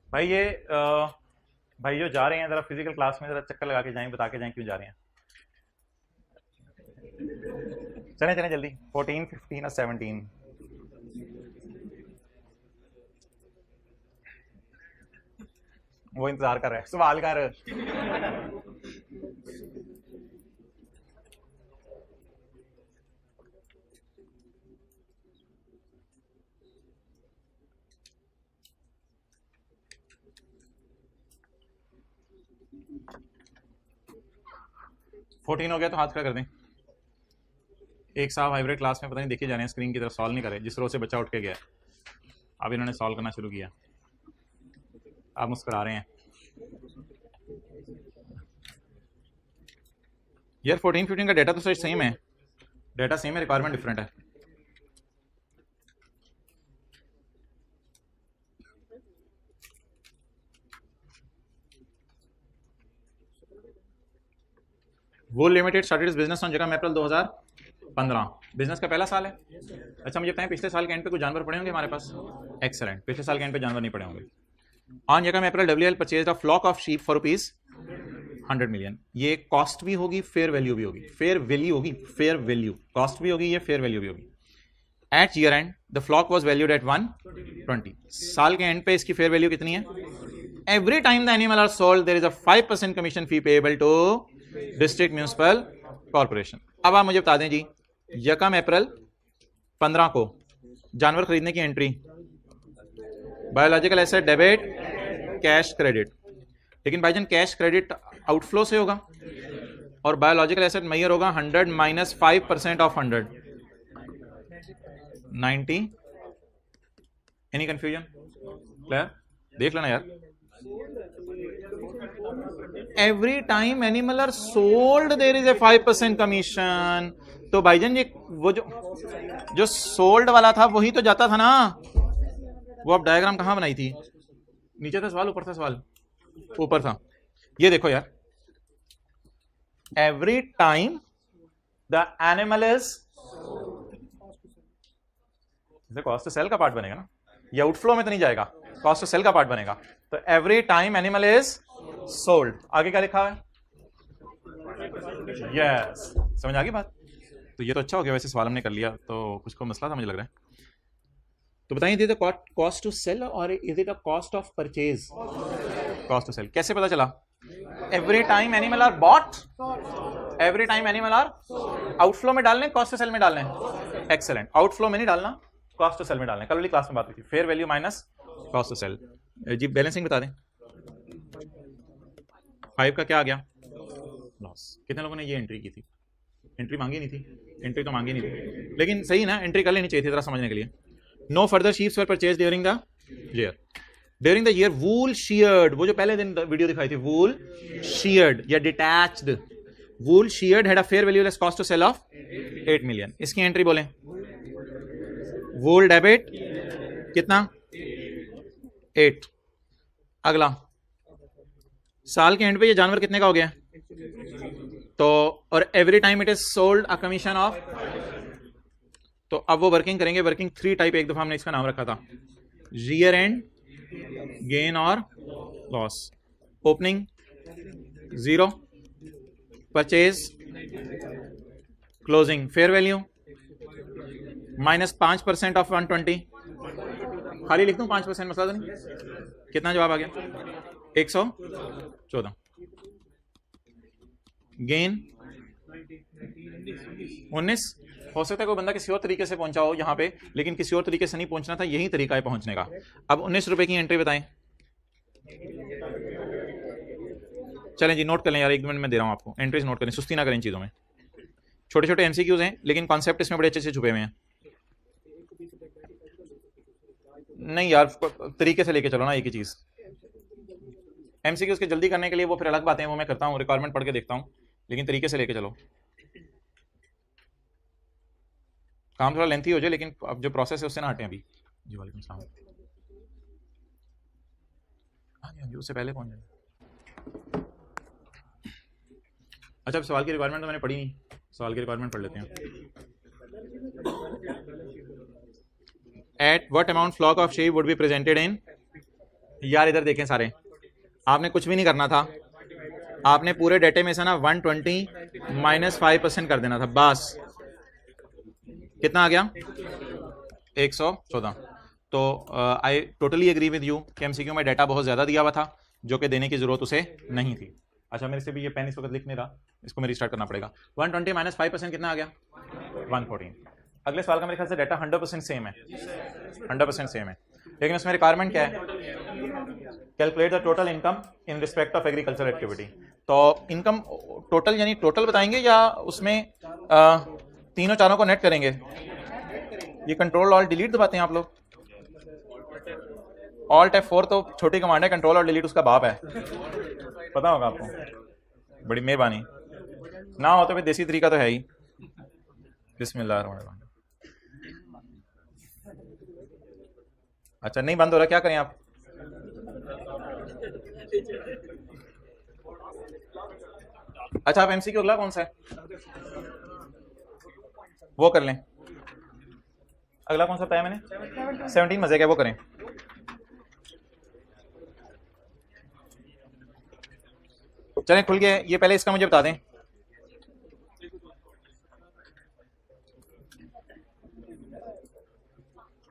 S1: भाई ये भाई जो जा रहे हैं जरा फिजिकल क्लास में जरा चक्कर लगा के जाएं, बता के जाएं क्यों जा रहे हैं। चलें चलें जल्दी। 14, 15 और 17। वो इंतजार कर रहे हैं, सवाल कर। फोर्टीन हो गया तो हाथ खड़ा कर दें। एक साहब हाइब्रिड क्लास में पता नहीं देखे जा रहे हैं, स्क्रीन की तरफ सॉल्व नहीं करे, जिस रो से बच्चा उठ के गया अब इन्होंने सॉल्व करना शुरू किया। आप मुस्कुरा रहे हैं यार। 14, 15 का डेटा तो सही सेम है, डेटा सेम है, रिक्वायरमेंट डिफरेंट है। वो लिमिटेड स्टार्टेड बिजनेस ऑन जगह अप्रैल 2015। बिजनेस का पहला साल है। अच्छा मुझे बताएं पिछले साल के एंड पे कुछ जानवर पड़े होंगे हमारे पास? एक्सेलेंट, पिछले साल के एंड पे जानवर नहीं पड़े होंगे। ऑन जगह April WL purchase a flock of sheep for ₹100 million. ये कॉस्ट भी होगी, फेयर वैल्यू भी होगी। फेयर वैल्यू होगी, फेयर वैल्यू, कॉस्ट भी होगी, ये फेयर वैल्यू भी होगी। At year end the flock was valued at 120। साल के एंड पे इसकी फेयर वैल्यू कितनी है? Every time the animal are sold there is a 5% commission fee payable to district municipal corporation. अब आप मुझे बता दें जी, यकम अप्रैल 15 को जानवर खरीदने की entry, biological asset debit, cash credit. लेकिन भाईजान कैश क्रेडिट आउटफ्लो से होगा और बायोलॉजिकल एसेट मेजर होगा 100 minus 5% of 100, 90। Any confusion? Clear? देख लेना यार। Every time animal are sold there is a 5% commission. तो भाईजान ये वो जो सोल्ड वाला था वही तो जाता था ना। वो अब डायग्राम कहां बनाई थी? नीचे था सवाल, ऊपर था सवाल? ऊपर था। ये देखो यार, every time the animal is, cost to sell का पार्ट बनेगा ना, ये आउटफ्लो में तो नहीं जाएगा, कॉस्ट टू सेल का पार्ट बनेगा। तो every time animal is sold, आगे क्या लिखा है? यस, समझ आ गई बात? तो ये तो अच्छा हो गया, वैसे सवाल हमने कर लिया तो कुछ को मसला था मुझे लग रहा है। तो बताइए, is it cost to sell और is it a cost of purchase? Cost to sell. कैसे पता चला? Every time animal are bought, every time animal are outflow में डालने, कॉस्ट टू सेल में डालने। एक्सेलेंट, आउटफ्लो में नहीं डालना, कॉस्ट टू सेल में डालना। कल वाली क्लास में बात हुई थी, fair value minus cost to sell. जी बैलेंसिंग बता दें। 5 का क्या आ गया? लॉस। कितने लोगों ने ये एंट्री की थी? एंट्री मांगी नहीं थी, एंट्री तो मांगी नहीं थी, लेकिन सही ना, एंट्री कर लेनी चाहिए थी जरा समझने के लिए। No further sheeps were purchase during the year. During the year wool sheared, वो जो पहले दिन वीडियो दिखाई थी, वूल शीयर्ड या detached, wool sheared had a fair value less cost to sell of 8 million. इसकी एंट्री बोलें। वूल डेबिट कितना? 8। अगला, साल के एंड पे ये जानवर कितने का हो गया? तो और every time it is sold a commission of, तो अब वो वर्किंग करेंगे। वर्किंग 3 टाइप, एक दफा हमने इसका नाम रखा था, ईयर एंड, गेन और loss. Opening 0, purchase, closing, fair value minus 5% of 120। खाली लिख दूं 5%, मसला तो नहीं। कितना जवाब आ गया? 114। गेन 19। हो सकता है कोई बंदा किसी और तरीके से पहुंचा हो यहाँ पे, लेकिन किसी और तरीके से नहीं पहुंचना था, यही तरीका है पहुंचने का। अब 19 रुपए की एंट्री बताएं। चलें जी, नोट कर लें यार, 1 मिनट में दे रहा हूं आपको। एंट्रीज नोट करें, सुस्ती ना करें चीजों में। छोटे छोटे एमसीक्यूज हैं, लेकिन कॉन्सेप्ट इसमें बड़े अच्छे से छुपे हुए हैं। नहीं यार, तरीके से लेके चलो ना एक ही चीज। एमसीक्यूज के जल्दी करने के लिए वो फिर अलग बातें हैं, वो मैं करता हूँ, रिक्वायरमेंट पढ़ के देखता हूँ, लेकिन तरीके से लेके चलो। काम थोड़ा लेंथी हो जाए, लेकिन अब जो प्रोसेस है उससे ना हटें अभी। जी वालेकुम सलाम। हाँ जी, उससे पहले पहुंच जाए। अच्छा, अब सवाल की रिक्वायरमेंट तो मैंने पढ़ी नहीं, सवाल की रिक्वायरमेंट पढ़ लेते हैं। At what amount flock of sheep would be presented in, यार इधर देखें सारे, आपने कुछ भी नहीं करना था, आपने पूरे डेटे में से ना 120 माइनस 5% कर देना था बस। कितना आ गया? 114। तो I totally agree with you कि एमसीक्यू में डाटा बहुत ज़्यादा दिया हुआ था जो कि देने की ज़रूरत उसे नहीं थी। अच्छा, मेरे से भी ये पेन इस वक्त लिख नहीं रहा, इसको मैं रिस्टार्ट करना पड़ेगा। 120 माइनस 5% कितना आ गया? 114। अगले सवाल का मेरे ख्याल से डाटा 100% सेम है, 100% सेम है, लेकिन उसमें रिक्वायरमेंट क्या है? Calculate the total income in respect of agriculture activity. तो इनकम टोटल यानी टोटल बताएंगे या उसमें तीनों चारों को नेट करेंगे? ये कंट्रोल ऑल्ट डिलीट दबाते हैं आप लोग? ऑल्ट F4 तो छोटी कमांड है, कंट्रोल और डिलीट उसका बाप है, पता होगा आपको। बड़ी मेहरबानी, ना हो तो फिर देसी तरीका तो है ही। बिस्मिल्लाह। अच्छा, नहीं बंद हो रहा, क्या करें आप? अच्छा, आप एमसीक्यू अगला कौन सा है वो कर लें। अगला कौन सा बताया मैंने? 17 मजे का, वो करें। चलें, खुल गए ये। पहले इसका मुझे बता दें।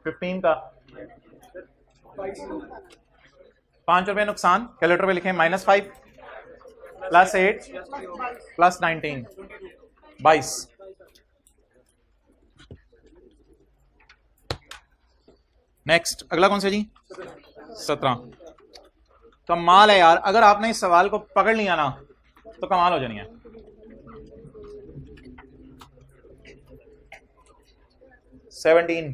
S1: $15 का 5 रुपए नुकसान। कैलकुलेटर पे लिखें -5 + 8 + 19 22। नेक्स्ट, अगला कौन सा जी? 17। कमाल है यार, अगर आपने इस सवाल को पकड़ लिया ना तो कमाल हो जानी है। $17।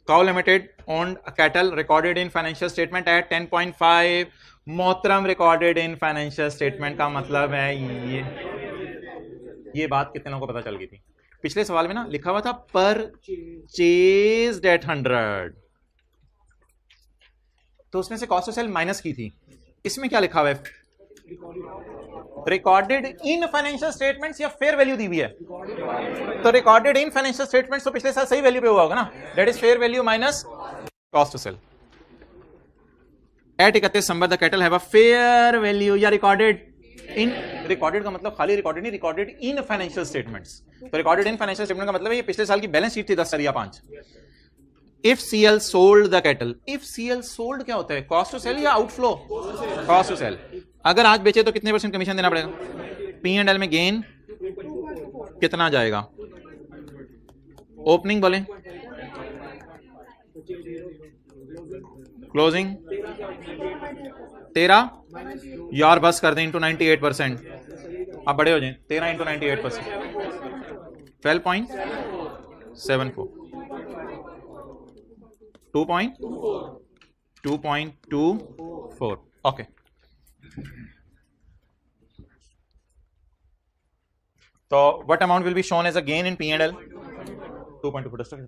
S1: Cow Limited owned a cattle recorded in financial statement at 10.5। मोहतरम, रिकॉर्डेड इन फाइनेंशियल स्टेटमेंट का मतलब है ये बात कितने लोगों को पता चल गई थी? पिछले सवाल में ना लिखा हुआ था परचेज्ड एट 100, तो उसमें से कॉस्ट ऑफ सेल माइनस की थी। इसमें क्या लिखा हुआ है? रिकॉर्डेड इन फाइनेंशियल स्टेटमेंट्स या फेयर वैल्यू दी हुई है? तो रिकॉर्डेड इन फाइनेंशियल स्टेटमेंट्स तो पिछले साल सही वैल्यू पे हुआ होगा ना, that is fair value minus cost of sale. At 31 December the cattle have a fair value या रिकॉर्डेड इन। रिकॉर्डेड का मतलब खाली रिकॉर्डेड नहीं, रिकॉर्डेड इन फाइनेंशियल स्टेटमेंट्स। तो रिकॉर्डेड इन फाइनेंशियल स्टेटमेंट का मतलब है ये पिछले साल की बैलेंस शीट थी 10 या 5। If CL sold the cattle, if CL sold क्या होता है? कॉस्ट ऑफ सेल या आउटफ्लो? Cost of sale. अगर आज बेचे तो कितने % कमीशन देना पड़ेगा? P&L में गेन कितना जाएगा? ओपनिंग बोले, क्लोजिंग 13 यार बस कर दें, इंटू 98%। अब बड़े हो जाए, 13 into 98%, 12.74, 2.24। Okay, so what amount will be shown as a gain in P&L? 2.24.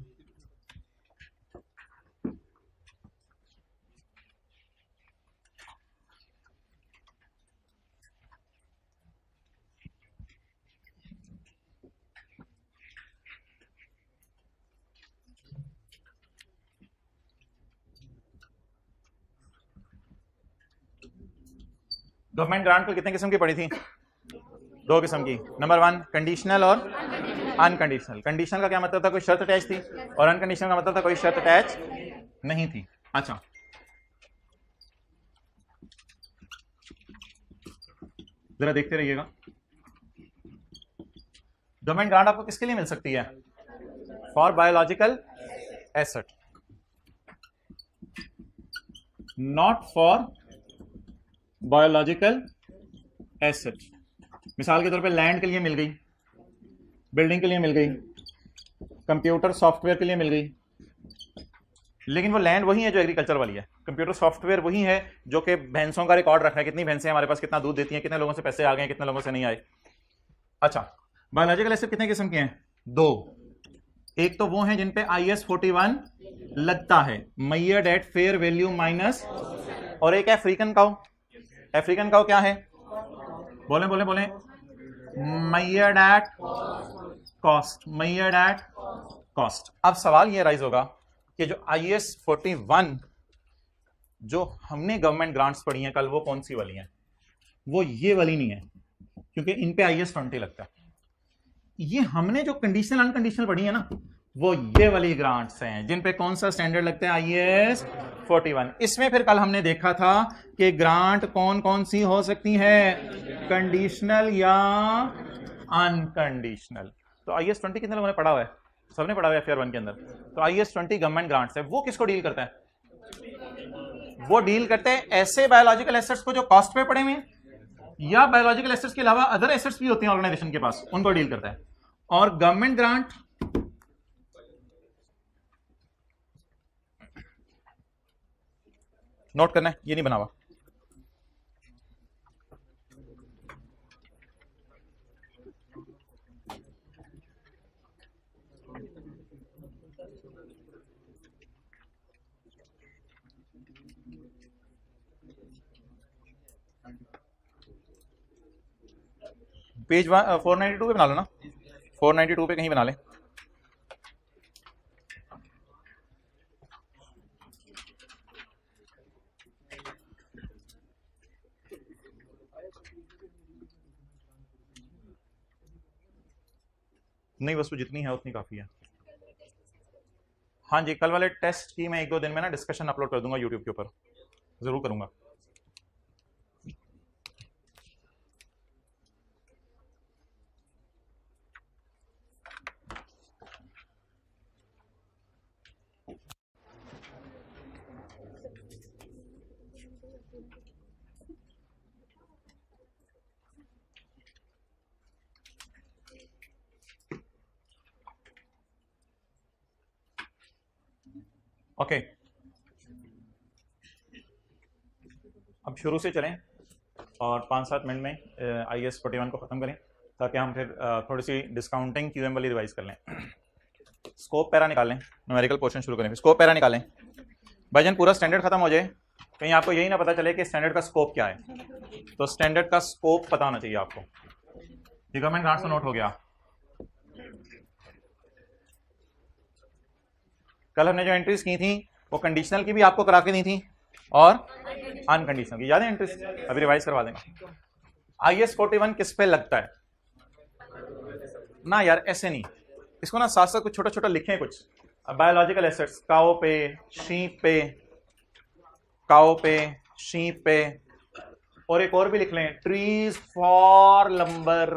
S1: Government grant को कितने किस्म की पड़ी थी? 2 किस्म की। नंबर 1 कंडीशनल और अनकंडीशनल। कंडीशनल का क्या मतलब था? कोई शर्त अटैच थी, और अनकंडीशनल का मतलब था कोई शर्त अटैच नहीं थी। अच्छा, जरा देखते रहिएगा। गवर्नमेंट ग्रांट आपको किसके लिए मिल सकती है? For biological asset, not for biological asset. मिसाल के तौर पे लैंड के लिए मिल गई, बिल्डिंग के लिए मिल गई, कंप्यूटर सॉफ्टवेयर के लिए मिल गई, लेकिन वो लैंड वही है जो एग्रीकल्चर वाली है, कंप्यूटर सॉफ्टवेयर वही है जो कि भैंसों का रिकॉर्ड रखना है, कितनी भैंसें हमारे पास, कितना दूध देती हैं, कितने लोगों से पैसे आ गए, कितने लोगों से नहीं आए। अच्छा, बायोलॉजिकल एसेट कितने किस्म के हैं? 2। एक तो वो हैं जिन पे IS 41 लगता है, measured at fair value minus, और एक है अफ्रीकन काउ। अफ्रीकन काउ क्या है? बोलें बोलें बोलें, measured at cost, measured at cost। अब सवाल ये राइज होगा कि जो IAS 41 जो हमने गवर्नमेंट ग्रांट्स पढ़ी हैं कल, वो कौन सी वाली हैं? वो ये वाली नहीं है, क्योंकि इन पे IAS 20 लगता है। ये हमने जो कंडीशनल अनकंडीशनल पढ़ी है ना, वो ये वाली ग्रांट्स हैं जिन पे कौन सा स्टैंडर्ड लगता है? IAS 41। इसमें फिर कल हमने देखा था कि ग्रांट कौन कौन सी हो सकती है, कंडीशनल या अनकंडीशनल। तो IAS 20 कितने लोगों ने पढ़ा हुआ है? सबने पढ़ा हुआ है FR 1 के अंदर। तो IAS 20 गवर्नमेंट ग्रांट्स है। वो किसको डील करता है? वो डील करते हैं ऐसे बायोलॉजिकल एसेट्स को जो कॉस्ट पे पड़े हुए हैं, या बायोलॉजिकल एसेट्स के अलावा अदर एसेट्स भी होते हैं ऑर्गेनाइजेशन के पास, उनको डील करता है। और गवर्नमेंट ग्रांट नोट करना है, ये नहीं बना हुआ। पेज 492 पे बना लो ना, 492 पे कहीं बना ले। नहीं, वस्तु जितनी है उतनी काफी है। हाँ जी, कल वाले टेस्ट की मैं 1-2 दिन में ना डिस्कशन अपलोड कर दूंगा यूट्यूब के ऊपर, जरूर करूंगा। ओके, अब शुरू से चलें और 5-7 मिनट में IAS 41 को ख़त्म करें, ताकि हम फिर थोड़ी सी डिस्काउंटिंग QM वाली रिवाइज कर लें। स्कोप पैरा निकालें, न्यूमेरिकल पोर्शन शुरू करें। स्कोप पैरा निकालें भाईजान, पूरा स्टैंडर्ड खत्म हो जाए, कहीं आपको यही ना पता चले कि स्टैंडर्ड का स्कोप क्या है। तो स्टैंडर्ड का स्कोप पता होना चाहिए आपको। गवर्नमेंट ग्रांट्स नोट हो गया। कल हमने जो एंट्रीज की थी वो कंडीशनल की भी आपको करा के दी थी और अनकंडीशनल की, याद है एंट्रीज? अभी रिवाइज करवा देंगे। IAS 41 किस पे लगता है ना यार? ऐसे नहीं, इसको ना साथ साथ कुछ छोटा छोटा लिखें। कुछ बायोलॉजिकल एसेट्स, काओ पे, शीप पे, काओ पे, शीप पे, और एक और भी लिख लें, trees for lumbar,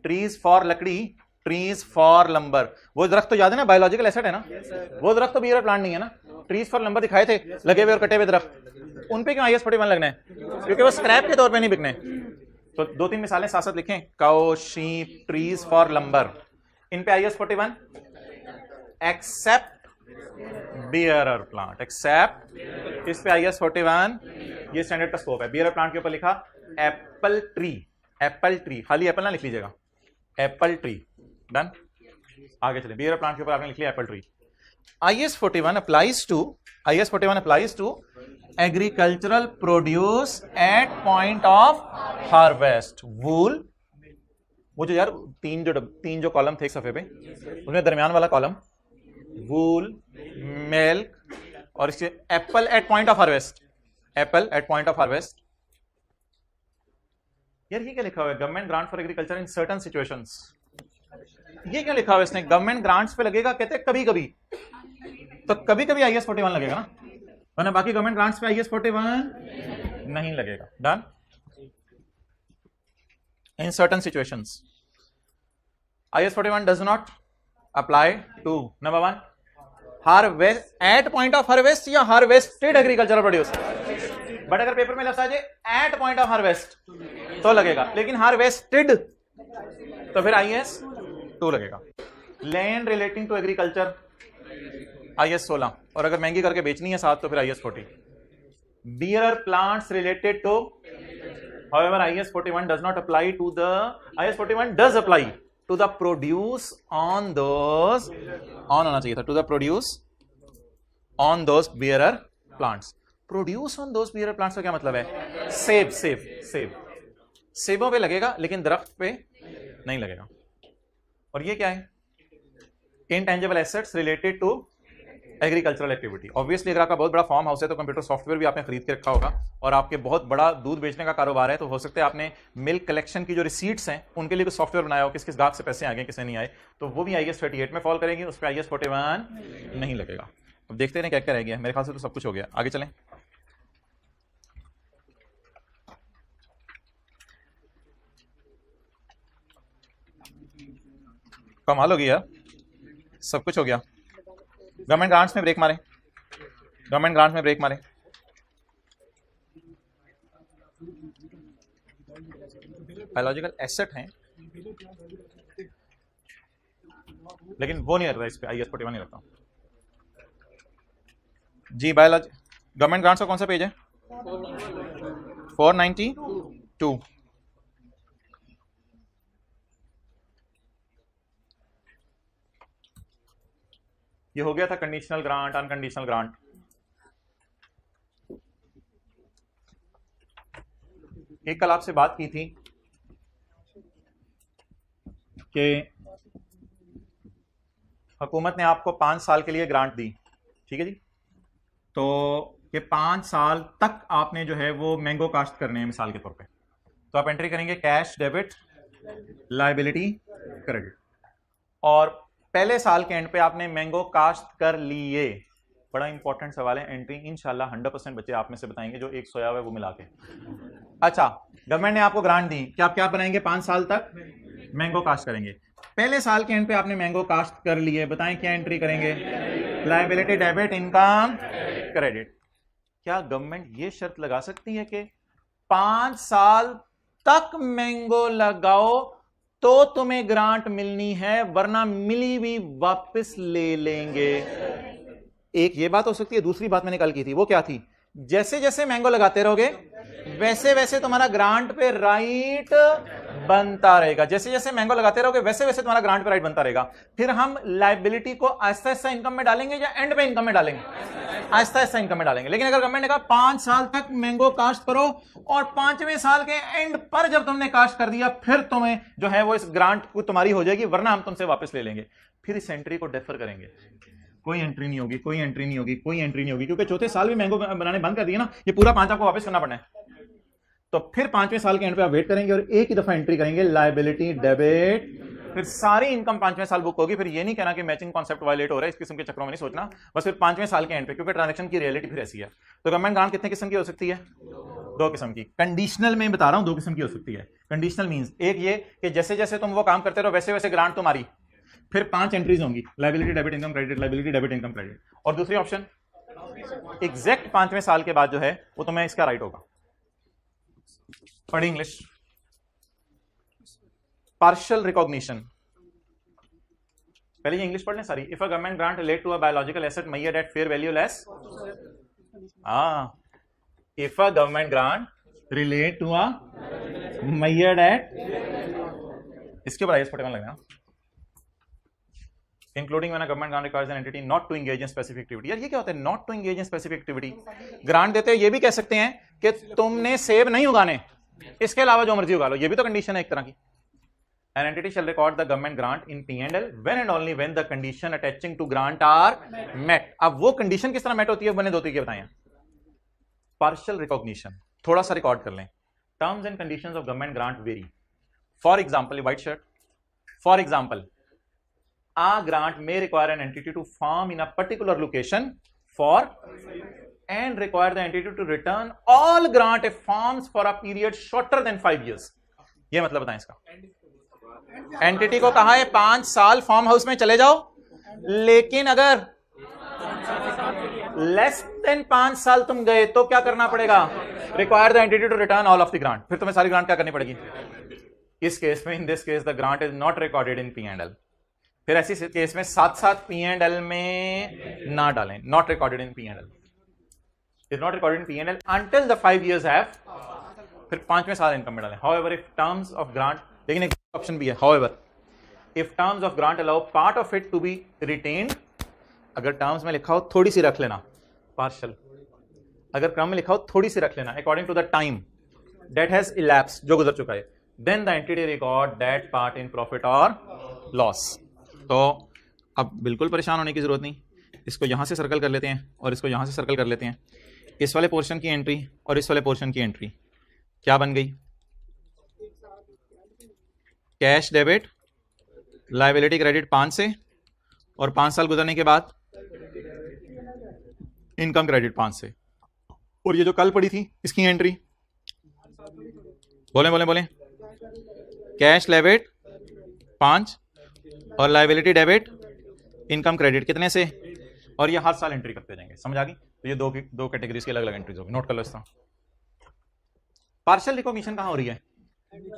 S1: trees for लकड़ी, ट्रीज फॉर लंबर। वो दरख्त तो याद है ना, बायोलॉजिकल एसेट है ना? वो दरख्त तो बियर प्लांट नहीं है ना। ट्रीज फॉर लंबर दिखाए थे, लगे हुए और कटे हुए दरख्त, उन पे क्यों IAS 41 लगना है? क्योंकि वो स्क्रैप के तौर पे नहीं बिकने। तो 2-3 मिसालें साथ साथ लिखें, cow, sheep, trees for lumber, इन पे IAS 41 except bearer plant, except इस पे IAS 41, ये स्टैंडर्ड का स्कोप है। बियरर प्लांट के ऊपर लिखा एप्पल ट्री, एप्पल ट्री, खाली एप्पल ना लिख लीजिएगा, एप्पल ट्री। डन, आगे चले। बियर प्लांट के ऊपर आपने लिख लिया Apple tree. IAS 41 applies to agricultural produce at point of harvest। वूल, वो जो यार तीन जो कॉलम थे एक सफे पे, उसमें दरमियान वाला कॉलम वूल, मिल्क, और इसके apple at point of harvest, apple at point of harvest. यार ये क्या लिखा हुआ है? Government grant for agriculture in certain situations. ये क्या लिखा हुआ है इसने? गवर्नमेंट ग्रांट्स पे लगेगा, कहते हैं कभी कभी, तो कभी कभी IAS 41 लगेगा ना, वरना बाकी गवर्नमेंट ग्रांट्स पे IAS 41 नहीं लगेगा। Done, in certain situations IAS 41 does not apply to number 1 harvest at point of harvest या हार्वेस्टेड एग्रीकल्चरल प्रोड्यूस। बट अगर पेपर में लफ्ज आ जाए एट पॉइंट ऑफ हार्वेस्ट तो लगेगा, लेकिन हार्वेस्टेड तो फिर IAS 2 लगेगा। Land relating to agriculture IAS 16, और अगर महंगी करके बेचनी है साथ तो फिर IAS 40। Bear plants related to, however IAS 41 does not apply to the, IAS 41 does apply to the produce on those, on होना चाहिए था, to the produce on those bearer plants। produce on those bearer plants का क्या मतलब है? सेब, सेब, सेब, सेबों पे लगेगा लेकिन दरख्त पे नहीं लगेगा। और ये क्या है? Intangible assets related to agricultural activity. Obviously अगर आपका बहुत बड़ा फार्म हाउस है तो कंप्यूटर सॉफ्टवेयर भी आपने खरीद के रखा होगा, और आपके बहुत बड़ा दूध बेचने का कारोबार है तो हो सकता है आपने मिल्क कलेक्शन की जो रिसीट्स हैं उनके लिए कुछ सॉफ्टवेयर बनाया हो, किस किस गाहक से पैसे आ गए किसे नहीं आए, तो वो भी IAS 38 में फॉल करेगी, उस पर IAS 41 नहीं लगेगा। अब देखते हैं क्या क्या रह गया। मेरे ख्याल से तो सब कुछ हो गया, आगे चलें। कमाल हो गई यार, सब कुछ हो गया। गवर्नमेंट ग्रांट्स में ब्रेक मारे, गवर्नमेंट ग्रांट्स में ब्रेक मारे। बायोलॉजिकल एसेट हैं लेकिन वो नहीं लगता इस पे, IAS 41 नहीं लगता जी। बायोलॉजी गवर्नमेंट ग्रांट्स का कौन सा पेज है? 492। ये हो गया था कंडीशनल ग्रांट, अनकंडीशनल ग्रांट। एक कल आपसे बात की थी कि हुकूमत ने आपको 5 साल के लिए ग्रांट दी, ठीक है जी। तो ये 5 साल तक आपने जो है वो मैंगो काश्त करने हैं मिसाल के तौर पे। तो आप एंट्री करेंगे कैश डेबिट लायबिलिटी क्रेडिट, और पहले साल के एंड पे आपने मैंगो काश्त कर लिए। बड़ा इंपॉर्टेंट सवाल है, एंट्री इंशाल्लाह 100% बच्चे आप में से बताएंगे जो एक सोया हुआ है वो मिला के। अच्छा, गवर्नमेंट ने आपको ग्रांट दी कि आप क्या बनाएंगे? 5 साल तक मैंगो काश्त करेंगे। पहले साल के एंड पे आपने मैंगो काश्त कर लिए, बताएं क्या एंट्री करेंगे? Liability debit income credit. क्या गवर्नमेंट ये शर्त लगा सकती है कि 5 साल तक मैंगो लगाओ तो तुम्हें ग्रांट मिलनी है, वरना मिली भी वापस ले लेंगे? एक ये बात हो सकती है। दूसरी बात मैंने कल की थी, वो क्या थी? जैसे जैसे मैंगो लगाते रहोगे वैसे वैसे तुम्हारा ग्रांट पे राइट बनता रहेगा। जैसे जैसे मैंगो लगाते रहोगे वैसे वैसे तुम्हारा ग्रांट पे राइट बनता रहेगा। फिर हम लायबिलिटी को आहिस्ता आहिस्ता इनकम में डालेंगे या एंड पे इनकम में डालेंगे? आहिस्ता आहिस्ता इनकम में डालेंगे। लेकिन अगर गवर्नमेंट ने कहा 5 साल तक मैंगो काश्त करो और 5वें साल के एंड पर जब तुमने काश्त कर दिया फिर तुम्हें जो है वो इस ग्रांट को तुम्हारी हो जाएगी, वरना हम तुमसे वापस ले लेंगे, फिर इस एंट्री को डेफर करेंगे। कोई एंट्री नहीं होगी, कोई एंट्री नहीं होगी, कोई एंट्री नहीं होगी, क्योंकि चौथे साल भी मैंगो बनाने बंद कर दिए ना, ये पूरा 5 आपको वापस करना पड़ना है। तो फिर 5वें साल के एंड पे आप वेट करेंगे और एक ही दफा एंट्री करेंगे लायबिलिटी डेबिट, फिर सारी इनकम 5वें साल बुक होगी। फिर ये नहीं कहना कि मैचिंग कॉन्सेप्ट वायलेट हो रहा है, इस किस्म के चक्रों में नहीं सोचना, बस फिर 5वें साल के एंड पे, क्योंकि ट्रांजैक्शन की रियलिटी फिर ऐसी है। तो गवर्नमेंट ग्रांट कितने किस्म की हो सकती है? 2 किस्म की। कंडीशनल में बता रहा हूं 2 किस्म की हो सकती है। कंडीशनल मींस एक ये कि जैसे जैसे तुम वो काम करते रहो वैसे वैसे ग्रांट तुम्हारी, फिर 5 एंट्रीज होंगी, liability debit income credit, liability debit income credit. और दूसरी ऑप्शन एग्जैक्ट 5वें साल के बाद जो है वो तुम्हें इसका राइट होगा। पढ़ी इंग्लिश। पार्शियल रिकॉग्निशन, पहले ये इंग्लिश पढ़ लें सारी। If a government grant relate to a biological asset measured at fair value less, if a government grant relate to a measured at, इसके ऊपर IAS 41 लगना, including when a government grant requires an entity not to engage in specific activity। यार ये क्या होता है not to engage in specific activity? Grant देते हैं, ये भी कह सकते हैं कि तुमने सेब नहीं उगाने, इसके अलावा जो मर्जी उगा लो, ये भी तो कंडीशन है एक तरह की। An entity shall record the government grant in P&L when and only when the condition attaching to grant are met। अब वो कंडीशन किस तरह मेट होती है, बने 2 तरीके बताएं। पार्शियल रिकॉग्निशन, थोड़ा सा रिकॉर्ड कर लें। Terms and conditions of government grant very. For example, white shirt, for example, a grant may require an entity to farm in a particular location for and require the entity to return all grant if farms for a period shorter than 5 years। ये मतलब बताएं इसका। Entity को कहा है 5 साल farm house में चले जाओ, लेकिन अगर लेस देन 5 साल तुम गए तो क्या करना पड़ेगा? Require the entity to return all of the grant. फिर तुम्हें सारी ग्रांट क्या करनी पड़ेगी? इस केस में, in this case the grant is not recorded in P&L। फिर ऐसी केस में साथ साथ P&L में ना डालें, not recorded in P&L, is not recorded in P&L until the 5 years have, फिर 5वें साल इनकम में डालें। However if terms of grant, लेकिन एक ऑप्शन भी है, however if terms of grant allow part of it to be retained, अगर टर्म्स में लिखा हो थोड़ी सी रख लेना, पार्शियल, अगर क्रम में लिखा हो थोड़ी सी रख लेना, according to the time that has elapsed, जो गुजर चुका है। Then the entity record that part in profit और लॉस। तो अब बिल्कुल परेशान होने की जरूरत नहीं, इसको यहां से सर्कल कर लेते हैं और इसको यहां से सर्कल कर लेते हैं। इस वाले पोर्शन की एंट्री और इस वाले पोर्शन की एंट्री क्या बन गई? कैश डेबिट, लायबिलिटी क्रेडिट 5 से, और 5 साल गुजरने के बाद इनकम क्रेडिट 5 से। और ये जो कल पड़ी थी इसकी एंट्री, बोले बोले बोले, कैश डेबिट 5 और लायबिलिटी डेबिट इनकम क्रेडिट कितने से, और ये हर साल एंट्री करते जाएंगे। समझ आ गई? तो ये दो कैटेगरीज की अलग अलग एंट्रीज होगी, नोट कर लो इसका। पार्शियल रिकॉग्निशन कहां हो रही है?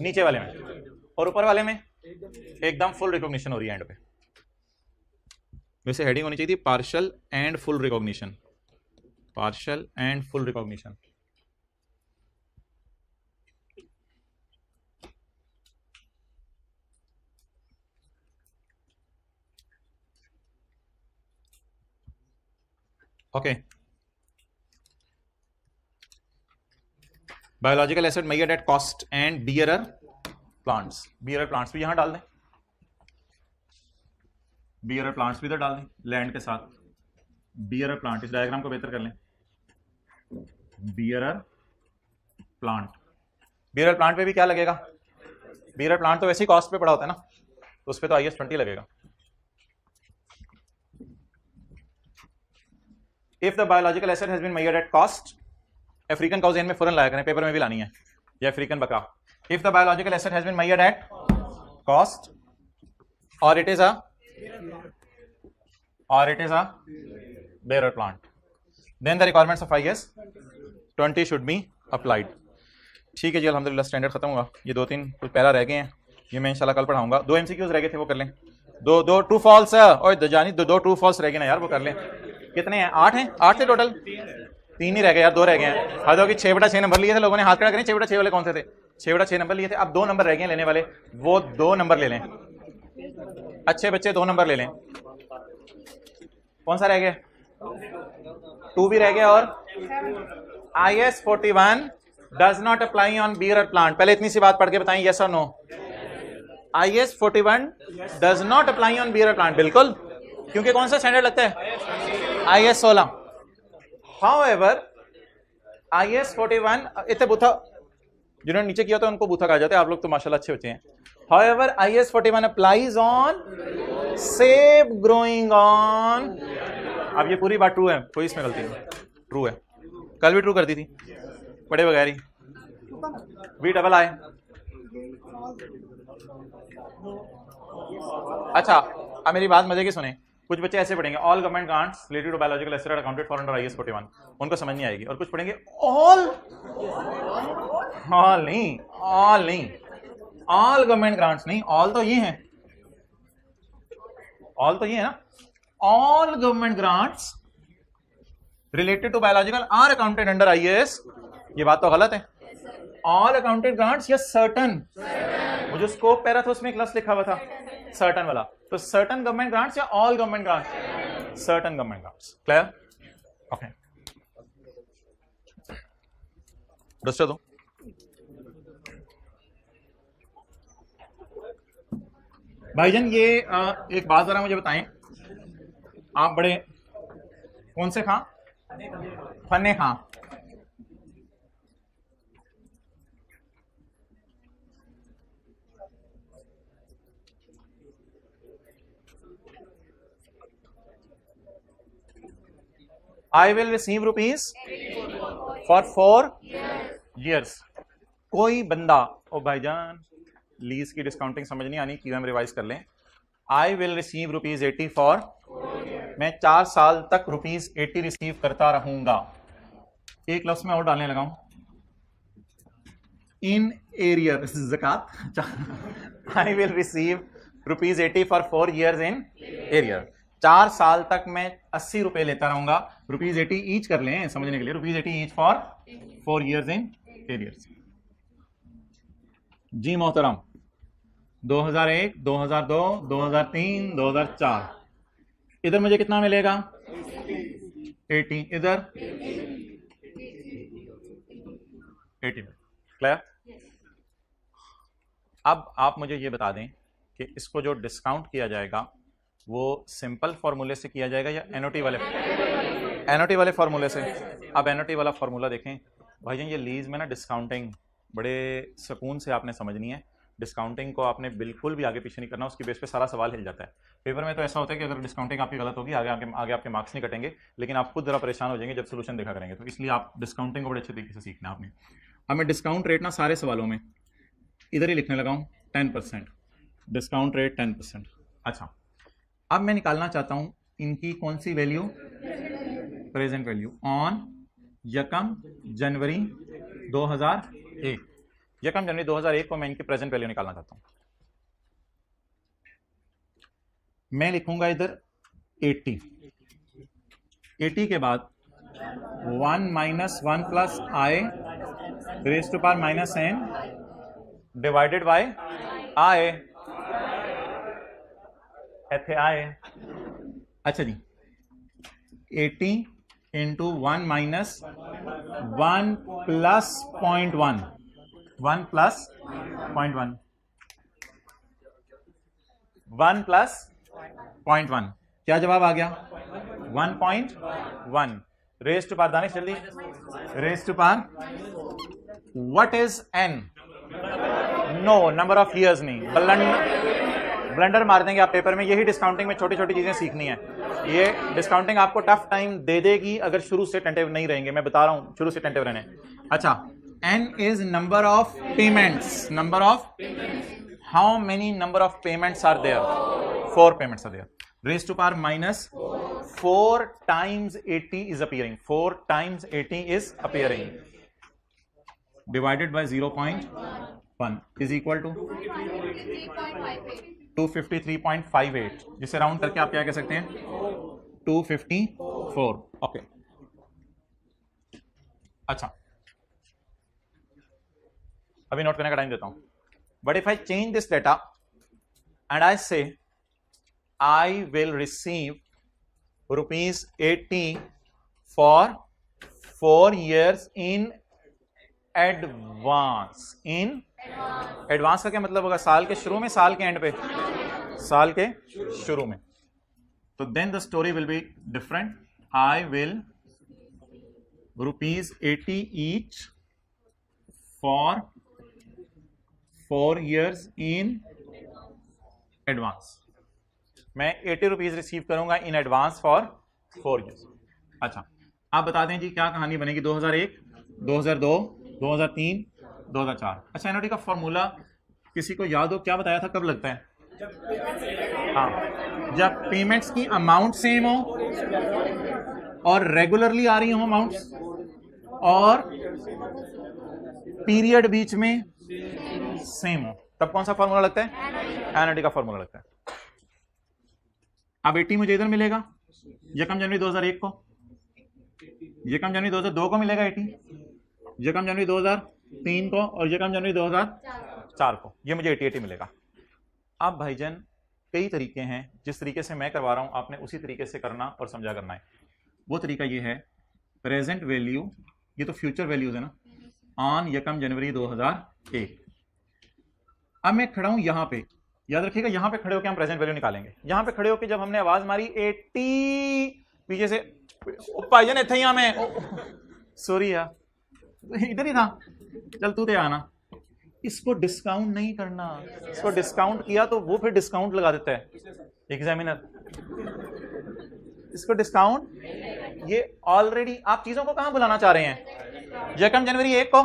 S1: नीचे वाले में, और ऊपर वाले में एकदम फुल रिकॉग्निशन हो रही है एंड पे। वैसे हेडिंग होनी चाहिए थी partial and full recognition, partial and full recognition. Okay, biological asset measured at cost and bearer plants. Bearer plants भी यहां डाल दें, बियरर प्लांट्स भी इधर डाल दें लैंड के साथ। बियरर प्लांट, इस डायग्राम को बेहतर कर लें। बियरर प्लांट, बियरर प्लांट पे भी क्या लगेगा? बियरर प्लांट तो वैसे ही कॉस्ट पे पड़ा होता है ना, तो उस पे तो IS 20 लगेगा। If the biological asset has been measured at cost, African cows में फौरन लाया करें, पेपर में भी लानी है, या अफ्रीकन बकरा। If the biological asset has been measured at cost और it is a bearer plant, then the requirements of IS 20 should be applied। ठीक है जी, अल्हम्दुलिल्लाह स्टैंडर्ड खत्म हुआ। ये 2-3 कुछ पैरा रह गए हैं, ये मैं इंशाल्लाह कल पढ़ाऊंगा। 2 MCQs रह गए थे, वो कर लें। दो ट्रू फॉल्स और जानी दो ट्रू फॉल्स रह गए ना यार, वो कर लें। कितने हैं? 8 हैं, 8 थे टोटल, 3 ही रह गए यार, 2 रह गए हैं। हद होगी 6/6 नंबर लिए थे लोगों ने, हाथ खड़ा करें। 6/6 वाले कौन से थे? 6/6 नंबर लिए थे। अब 2 नंबर रह गए लेने वाले, वो 2 नंबर ले लें। अच्छे बच्चे 2 नंबर ले लें। कौन सा रह गया? 2 भी रह गया। और IS 41 does not apply on bearer plant. पहले इतनी सी बात पढ़ के बताएं, यस और no. IS 41 does not apply on bearer plant, बिल्कुल, क्योंकि कौन सा स्टैंडर्ड लगता है? IS 16। हाउएवर IS 41 इतने बूथा जिन्होंने नीचे किया था उनको बूथा कहा जाता है, आप लोग तो माशाल्लाह अच्छे बच्चे हैं। हाउएवर IS 41 अप्लाइज ऑन सेब ग्रोइंग ऑन। अब ये पूरी बात ट्रू है, कोई इसमें गलती नहीं, ट्रू है। कल भी ट्रू कर दी थी, पढ़े बगैर ही। VII। अच्छा, अब मेरी बात मजे की सुने। कुछ बच्चे ऐसे पढ़ेंगे all government grants related to biological asset accounted for under IS 41, उनको समझ नहीं आएगी। और कुछ पढ़ेंगे ऑल नहीं, ऑल गवर्नमेंट ग्रांट्स नहीं, ऑल तो ये है, ऑल तो ये है ना। All government grants related to biological are accounted under IAS, ये बात तो गलत है। ऑल अकाउंटेड ग्रांट्स या सर्टन, वो जो स्कोप पैरा था उसमें क्लास लिखा हुआ था सर्टन वाला, तो सर्टन गवर्नमेंट ग्रांट्स या all government grants? Certain government grants. Clear? Okay, दूसरा दो। भाईजान ये एक बात जरा मुझे बताएं, आप बड़े कौन से खां? फन्ने खां। I will receive rupees for 4 years। कोई बंदा, ओ भाईजान लीज की डिस्काउंटिंग समझ नहीं आनी, कि हम रिवाइज कर लें। I will receive rupees 80 for, मैं 4 साल तक rupees 80 रिसीव करता रहूंगा। एक लफ्ज में और डालने लगाऊं, इन एरियर ज़कात। I will receive rupees 80 for 4 years in arrear. 4 साल तक मैं 80 रुपए लेता रहूंगा। रुपीज 80 ईच कर लें समझने के लिए, rupees 80 each for 4 years in arrears. जी मोहतरम, 2001, 2002, 2003, 2004, इधर मुझे कितना मिलेगा? 80, इधर 80। क्लियर? अब आप मुझे ये बता दें कि इसको जो डिस्काउंट किया जाएगा वो सिंपल फार्मूले से किया जाएगा या एनओटी वाले फार्मूले से। अब एनओटी वाला फार्मूला देखें भाईजान, ये लीज में ना डिस्काउंटिंग बड़े सुकून से आपने समझनी है। डिस्काउंटिंग को आपने बिल्कुल भी आगे पीछे नहीं करना, उसकी बेस पे सारा सवाल हिल जाता है। पेपर में तो ऐसा होता है कि अगर डिस्काउंटिंग आपकी गलत होगी आगे आपके मार्क्स नहीं कटेंगे, लेकिन आप खुद जरा परेशान हो जाएंगे जब सोल्यूशन देखा करेंगे। तो इसलिए आप डिस्काउंटिंग को बड़े अच्छे तरीके से सीखना है आपने। अब मैं डिस्काउंट रेट ना सारे सवालों में इधर ही लिखने लगा हूँ 10%, डिस्काउंट रेट 10%। अच्छा, अब मैं निकालना चाहता हूँ इनकी कौन सी वैल्यू, प्रेजेंट वैल्यू ऑन 1 जनवरी 2001। 1 जनवरी 2001 को मैं इनकी प्रेजेंट वैल्यू निकालना चाहता हूं। मैं लिखूंगा इधर 80 के बाद 1 - 1 + i raise to power -n divided by i। इथे i। अच्छा जी, 80 × 1 - 1 + 0.1, 1 + 0.1, 1 + 0.1, क्या जवाब आ गया? 1.1 रेज़ टू पावर, दानिश जल्दी, raise to power what is n? No, number of years नहीं। ब्लंडर मार देंगे आप पेपर में। यही डिस्काउंटिंग में छोटी छोटी चीजें सीखनी है। ये डिस्काउंटिंग आपको टफ टाइम दे देगी अगर शुरू से टेंटिव नहीं रहेंगे। मैं बता रहा हूं शुरू से टेंटिव रहने। अच्छा, n is number of payments. Number of, how many number of payments are there? 4 payments are there. Raised to power -4 times 80 is appearing. 4 times 80 is appearing. Divided by 0.1 is equal to 253.58, जिसे round करके आप क्या कह सकते हैं? 254। Okay, अच्छा, अभी note करने का टाइम देता हूं। But if I change this data and I say I will receive ₹80 for 4 years in advance. In advance का क्या मतलब होगा? साल के शुरू में, साल के एंड पे? साल के शुरू में। तो then the story will be different. I will ₹80 each for 4 years in advance. मैं ₹80 रिसीव करूंगा इन एडवांस फॉर 4 years। अच्छा, आप बता दें जी क्या कहानी बनेगी? 2001, 2002, 2003, 2004। अच्छा, एनओटी का फॉर्मूला किसी को याद हो? क्या बताया था, कब लगता है? हाँ, जब पेमेंट्स की अमाउंट सेम हो और रेगुलरली आ रही हो अमाउंट्स, और पीरियड बीच में सेम हो, तब कौन सा फॉर्मूला लगता है? एनओटी का फॉर्मूला लगता है। अब 80 मुझे इधर मिलेगा 1 जनवरी 2001 को, 1 जनवरी 2002 को मिलेगा 80, 1 जनवरी 2003 को, और 1 जनवरी 2004 को। ये मुझे 80 मिलेगा। अब भाईजान कई तरीके हैं, जिस तरीके से मैं करवा रहा हूं आपने उसी तरीके से करना और समझा करना है। वो तरीका ये है, प्रेजेंट वैल्यू, ये तो फ्यूचर वैल्यूज है ना, ऑन 1 जनवरी 2001। अब मैं खड़ा हूं यहां पे, याद रखिएगा यहां पे खड़े होकर हम प्रेजेंट वैल्यू निकालेंगे। यहां पे खड़े होकर जब हमने आवाज मारी 80, पीछे से भाईजान इथे ही मैं, सॉरी यार इधर ही था, चल तू दे आना। इसको डिस्काउंट नहीं करना, इसको डिस्काउंट किया तो वो फिर डिस्काउंट लगा देता है एग्जामिनर। इसको डिस्काउंट, ये ऑलरेडी आप चीजों को कहां बुलाना चाह रहे हैं? 1 जनवरी 1 को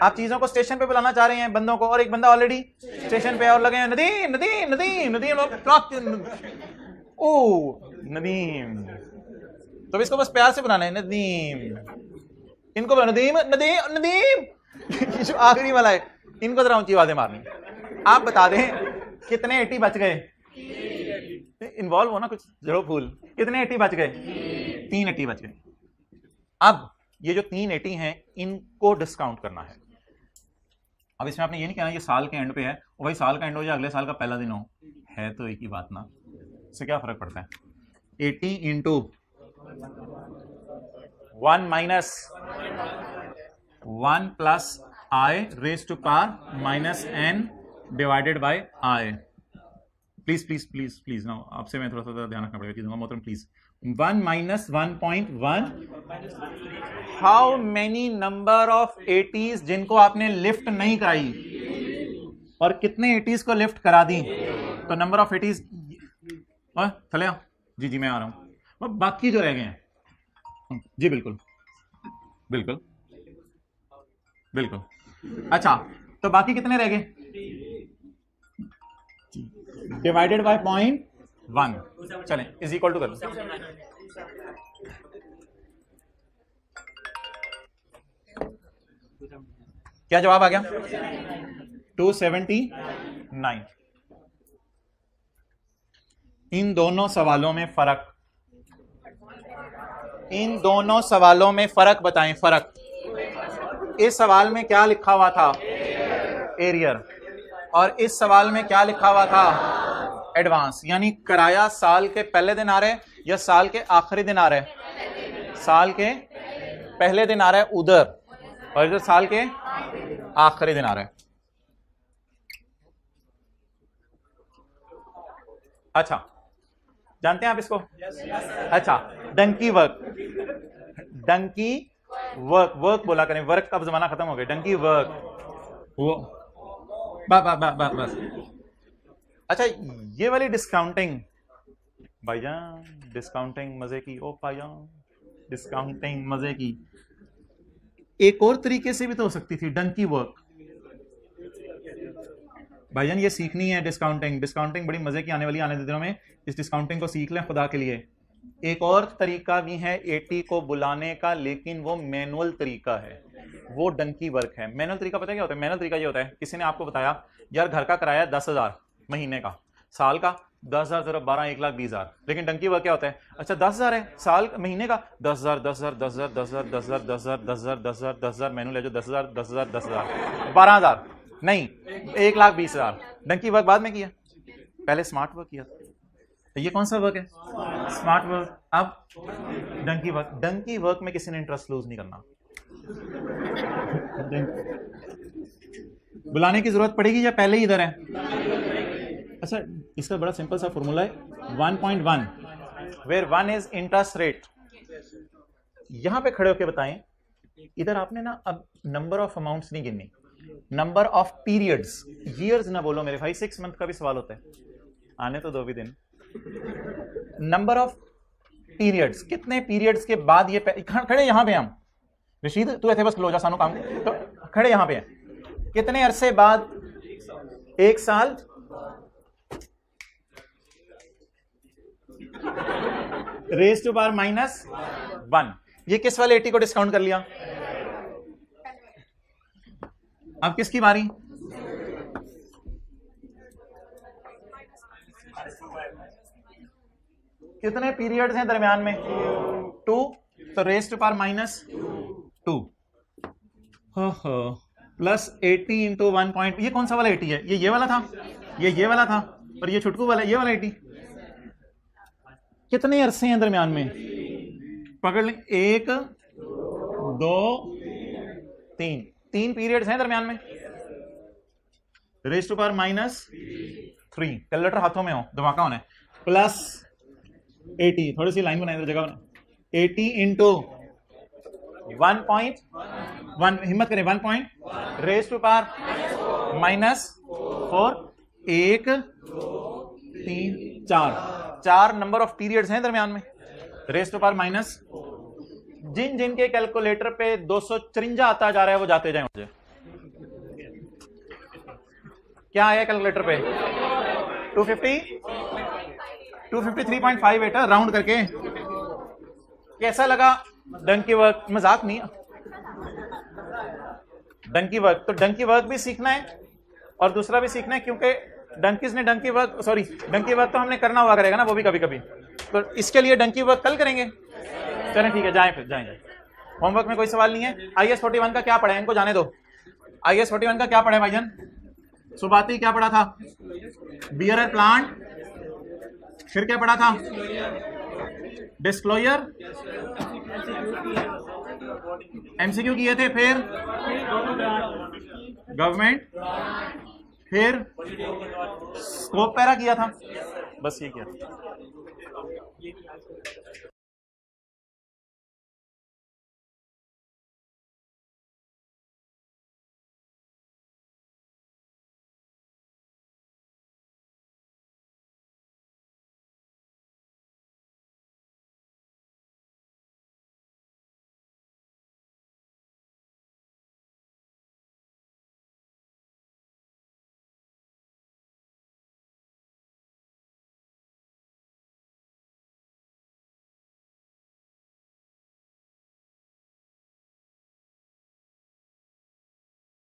S1: आप चीजों को स्टेशन पे बुलाना चाह रहे हैं, बंदों को, और एक बंदा ऑलरेडी स्टेशन पे और लगे हैं नदीम नदीम नदीम नदीम, ओ नदीम, तो इसको बस प्यार से बुलाना है नदीम। इनको नदीम नदीम नदीम जो आखिरी वाला है, इनको जरा ऊंची आवाजें मारनी। आप बता दें कितने 80 बच गए? इन्वॉल्व हो ना कुछ, जड़ो फूल। कितने 80 बच गए? 3 80 बच गए। अब ये जो 3 80 हैं, इनको डिस्काउंट करना है। अब इसमें आपने ये नहीं कहना ये साल के एंड पे है, और भाई साल का एंड हो या अगले साल का पहला दिन हो, है तो एक ही बात ना, इससे क्या फर्क पड़ता है? 80 into 1 minus 1 plus i raise to power -n divided by i. Please please please please ना, आपसे मैं थोड़ा सा ध्यान रखना पड़ेगा चीजों का, मोहतरम please. 1 minus 1.1, how many number of 80s जिनको आपने लिफ्ट नहीं कराई और कितने 80s को लिफ्ट करा दी, तो नंबर ऑफ 80s चले आओ जी जी मैं आ रहा हूं, बाकी जो रह गए हैं जी बिल्कुल बिल्कुल बिल्कुल। अच्छा तो बाकी कितने रह गए, डिवाइडेड बाय 0.1, चलें इज इक्वल टू कर लो। क्या जवाब आ गया, 279। इन दोनों सवालों में फर्क, इन दोनों सवालों में फर्क बताएं, फर्क। इस सवाल में क्या लिखा हुआ था, एरियर, और इस सवाल में क्या लिखा हुआ था, एडवांस। यानी किराया साल के पहले दिन आ रहा है या साल के आखिरी दिन आ रहा है, साल के पहले दिन आ रहा है उधर, और इधर साल के आखिरी दिन आ रहा है। अच्छा जानते हैं आप इसको? अच्छा donkey work, donkey work, work बोला करें, वर्क का जमाना खत्म हो गया, डंकी वर्क वो बस। अच्छा ये वाली डिस्काउंटिंग भाईजान, डिस्काउंटिंग मजे की, ओ भाईजान डिस्काउंटिंग मजे की। एक और तरीके से भी तो हो सकती थी, डंकी वर्क। भाईजान ये सीखनी है डिस्काउंटिंग, डिस्काउंटिंग बड़ी मजे की आने वाली, आने दिनों में इस डिस्काउंटिंग को सीख लें खुदा के लिए। एक और तरीका भी है 80 को बुलाने का, लेकिन वो मैनुअल तरीका है, वो डंकी वर्क है। मैनुअल तरीका पता है क्या होता है? मैनुअल तरीका ये होता है, किसी ने आपको बताया यार घर का किराया 10,000 महीने का, साल का 10,000 ज़रा 12, 1,20,000, लेकिन डंकी वर्क क्या होता है, अच्छा 10,000 है साल महीने का, 10,000 10,000 10,000 10,000 10,000 10,000 10,000 10,000 10,000 मैनुअल है जो 10,000 10,000 10,000 12,000 नहीं 1,20,000। डंकी वर्क बाद में किया, पहले स्मार्ट वर्क किया। तो ये कौन सा वर्क है, स्मार्ट वर्क। अब डंकी वर्क, डंकी वर्क में किसी ने इंटरेस्ट लूज नहीं करना, बुलाने की जरूरत पड़ेगी या पहले ही इधर है। अच्छा इसका बड़ा सिंपल सा फॉर्मूला है 1.1 वेयर 1 इज इंटरेस्ट रेट। यहां पे खड़े होकर बताएं, इधर आपने ना अब नंबर ऑफ अमाउंट्स नहीं गिननी, नंबर ऑफ पीरियड्स, ईयर्स ना बोलो मेरे भाई, 6 मंथ का भी सवाल होता है, आने तो 2 भी दिन। नंबर ऑफ पीरियड्स, कितने पीरियड्स के बाद ये खड़े यहां पे हम, रशीद तू ऐसे बस लो जा सानू काम, तो खड़े यहां पे हैं, कितने अरसे बाद, 1 साल, रेज टू पावर -1। ये किस वाले 80 को डिस्काउंट कर लिया, अब किसकी बारी, कितने पीरियड्स हैं दरमियान में, 2, तो raise to power -2 plus 80 into 1 point, ये कौन सा वाला 80 है, ये वाला था, ये वाला था, और ये छुटकू वाला, ये वाला 80। कितने अरसे हैं दरमियान में, पकड़ लें, 1 2 3 पीरियड्स हैं दरमियान में, रेज टू पावर -3, कैलकुलेटर हाथों में हो, धमाका होना है, प्लस 80, थोड़ी सी लाइन बनाए जगह बना, 80 इंटू 1.1, हिम्मत करें 1 raise to power -4, 1 3 4 number of periods हैं दरमियान में, रेज टू पावर माइनस। जिन जिन के कैलकुलेटर पे 254 आता जा रहा है वो जाते जाए मुझे। क्या आया कैलकुलेटर पे, 253.58 राउंड करके। कैसा लगा डंकी वर्क, मजाक नहीं, डंकी वर्क, तो डंकी वर्क भी सीखना है और दूसरा भी सीखना है, क्योंकि डंकीज ने donkey work, sorry donkey work तो हमने करना हुआ करेगा ना वो भी कभी कभी, तो इसके लिए डंकी वर्क कल करेंगे। चलें ठीक है, जाएं फिर जाएंगे। होमवर्क में कोई सवाल नहीं है। IAS 41 का क्या पढ़ा है, इनको जाने दो। IAS 41 का क्या पढ़ा है भाईजान, सुबाती क्या पढ़ा था, बियरर प्लांट, फिर क्या पढ़ा था, डिस्क्लोजर, MCQ किए थे, फिर गवर्नमेंट फिर स्कोप पैरा किया था, बस ये किया था।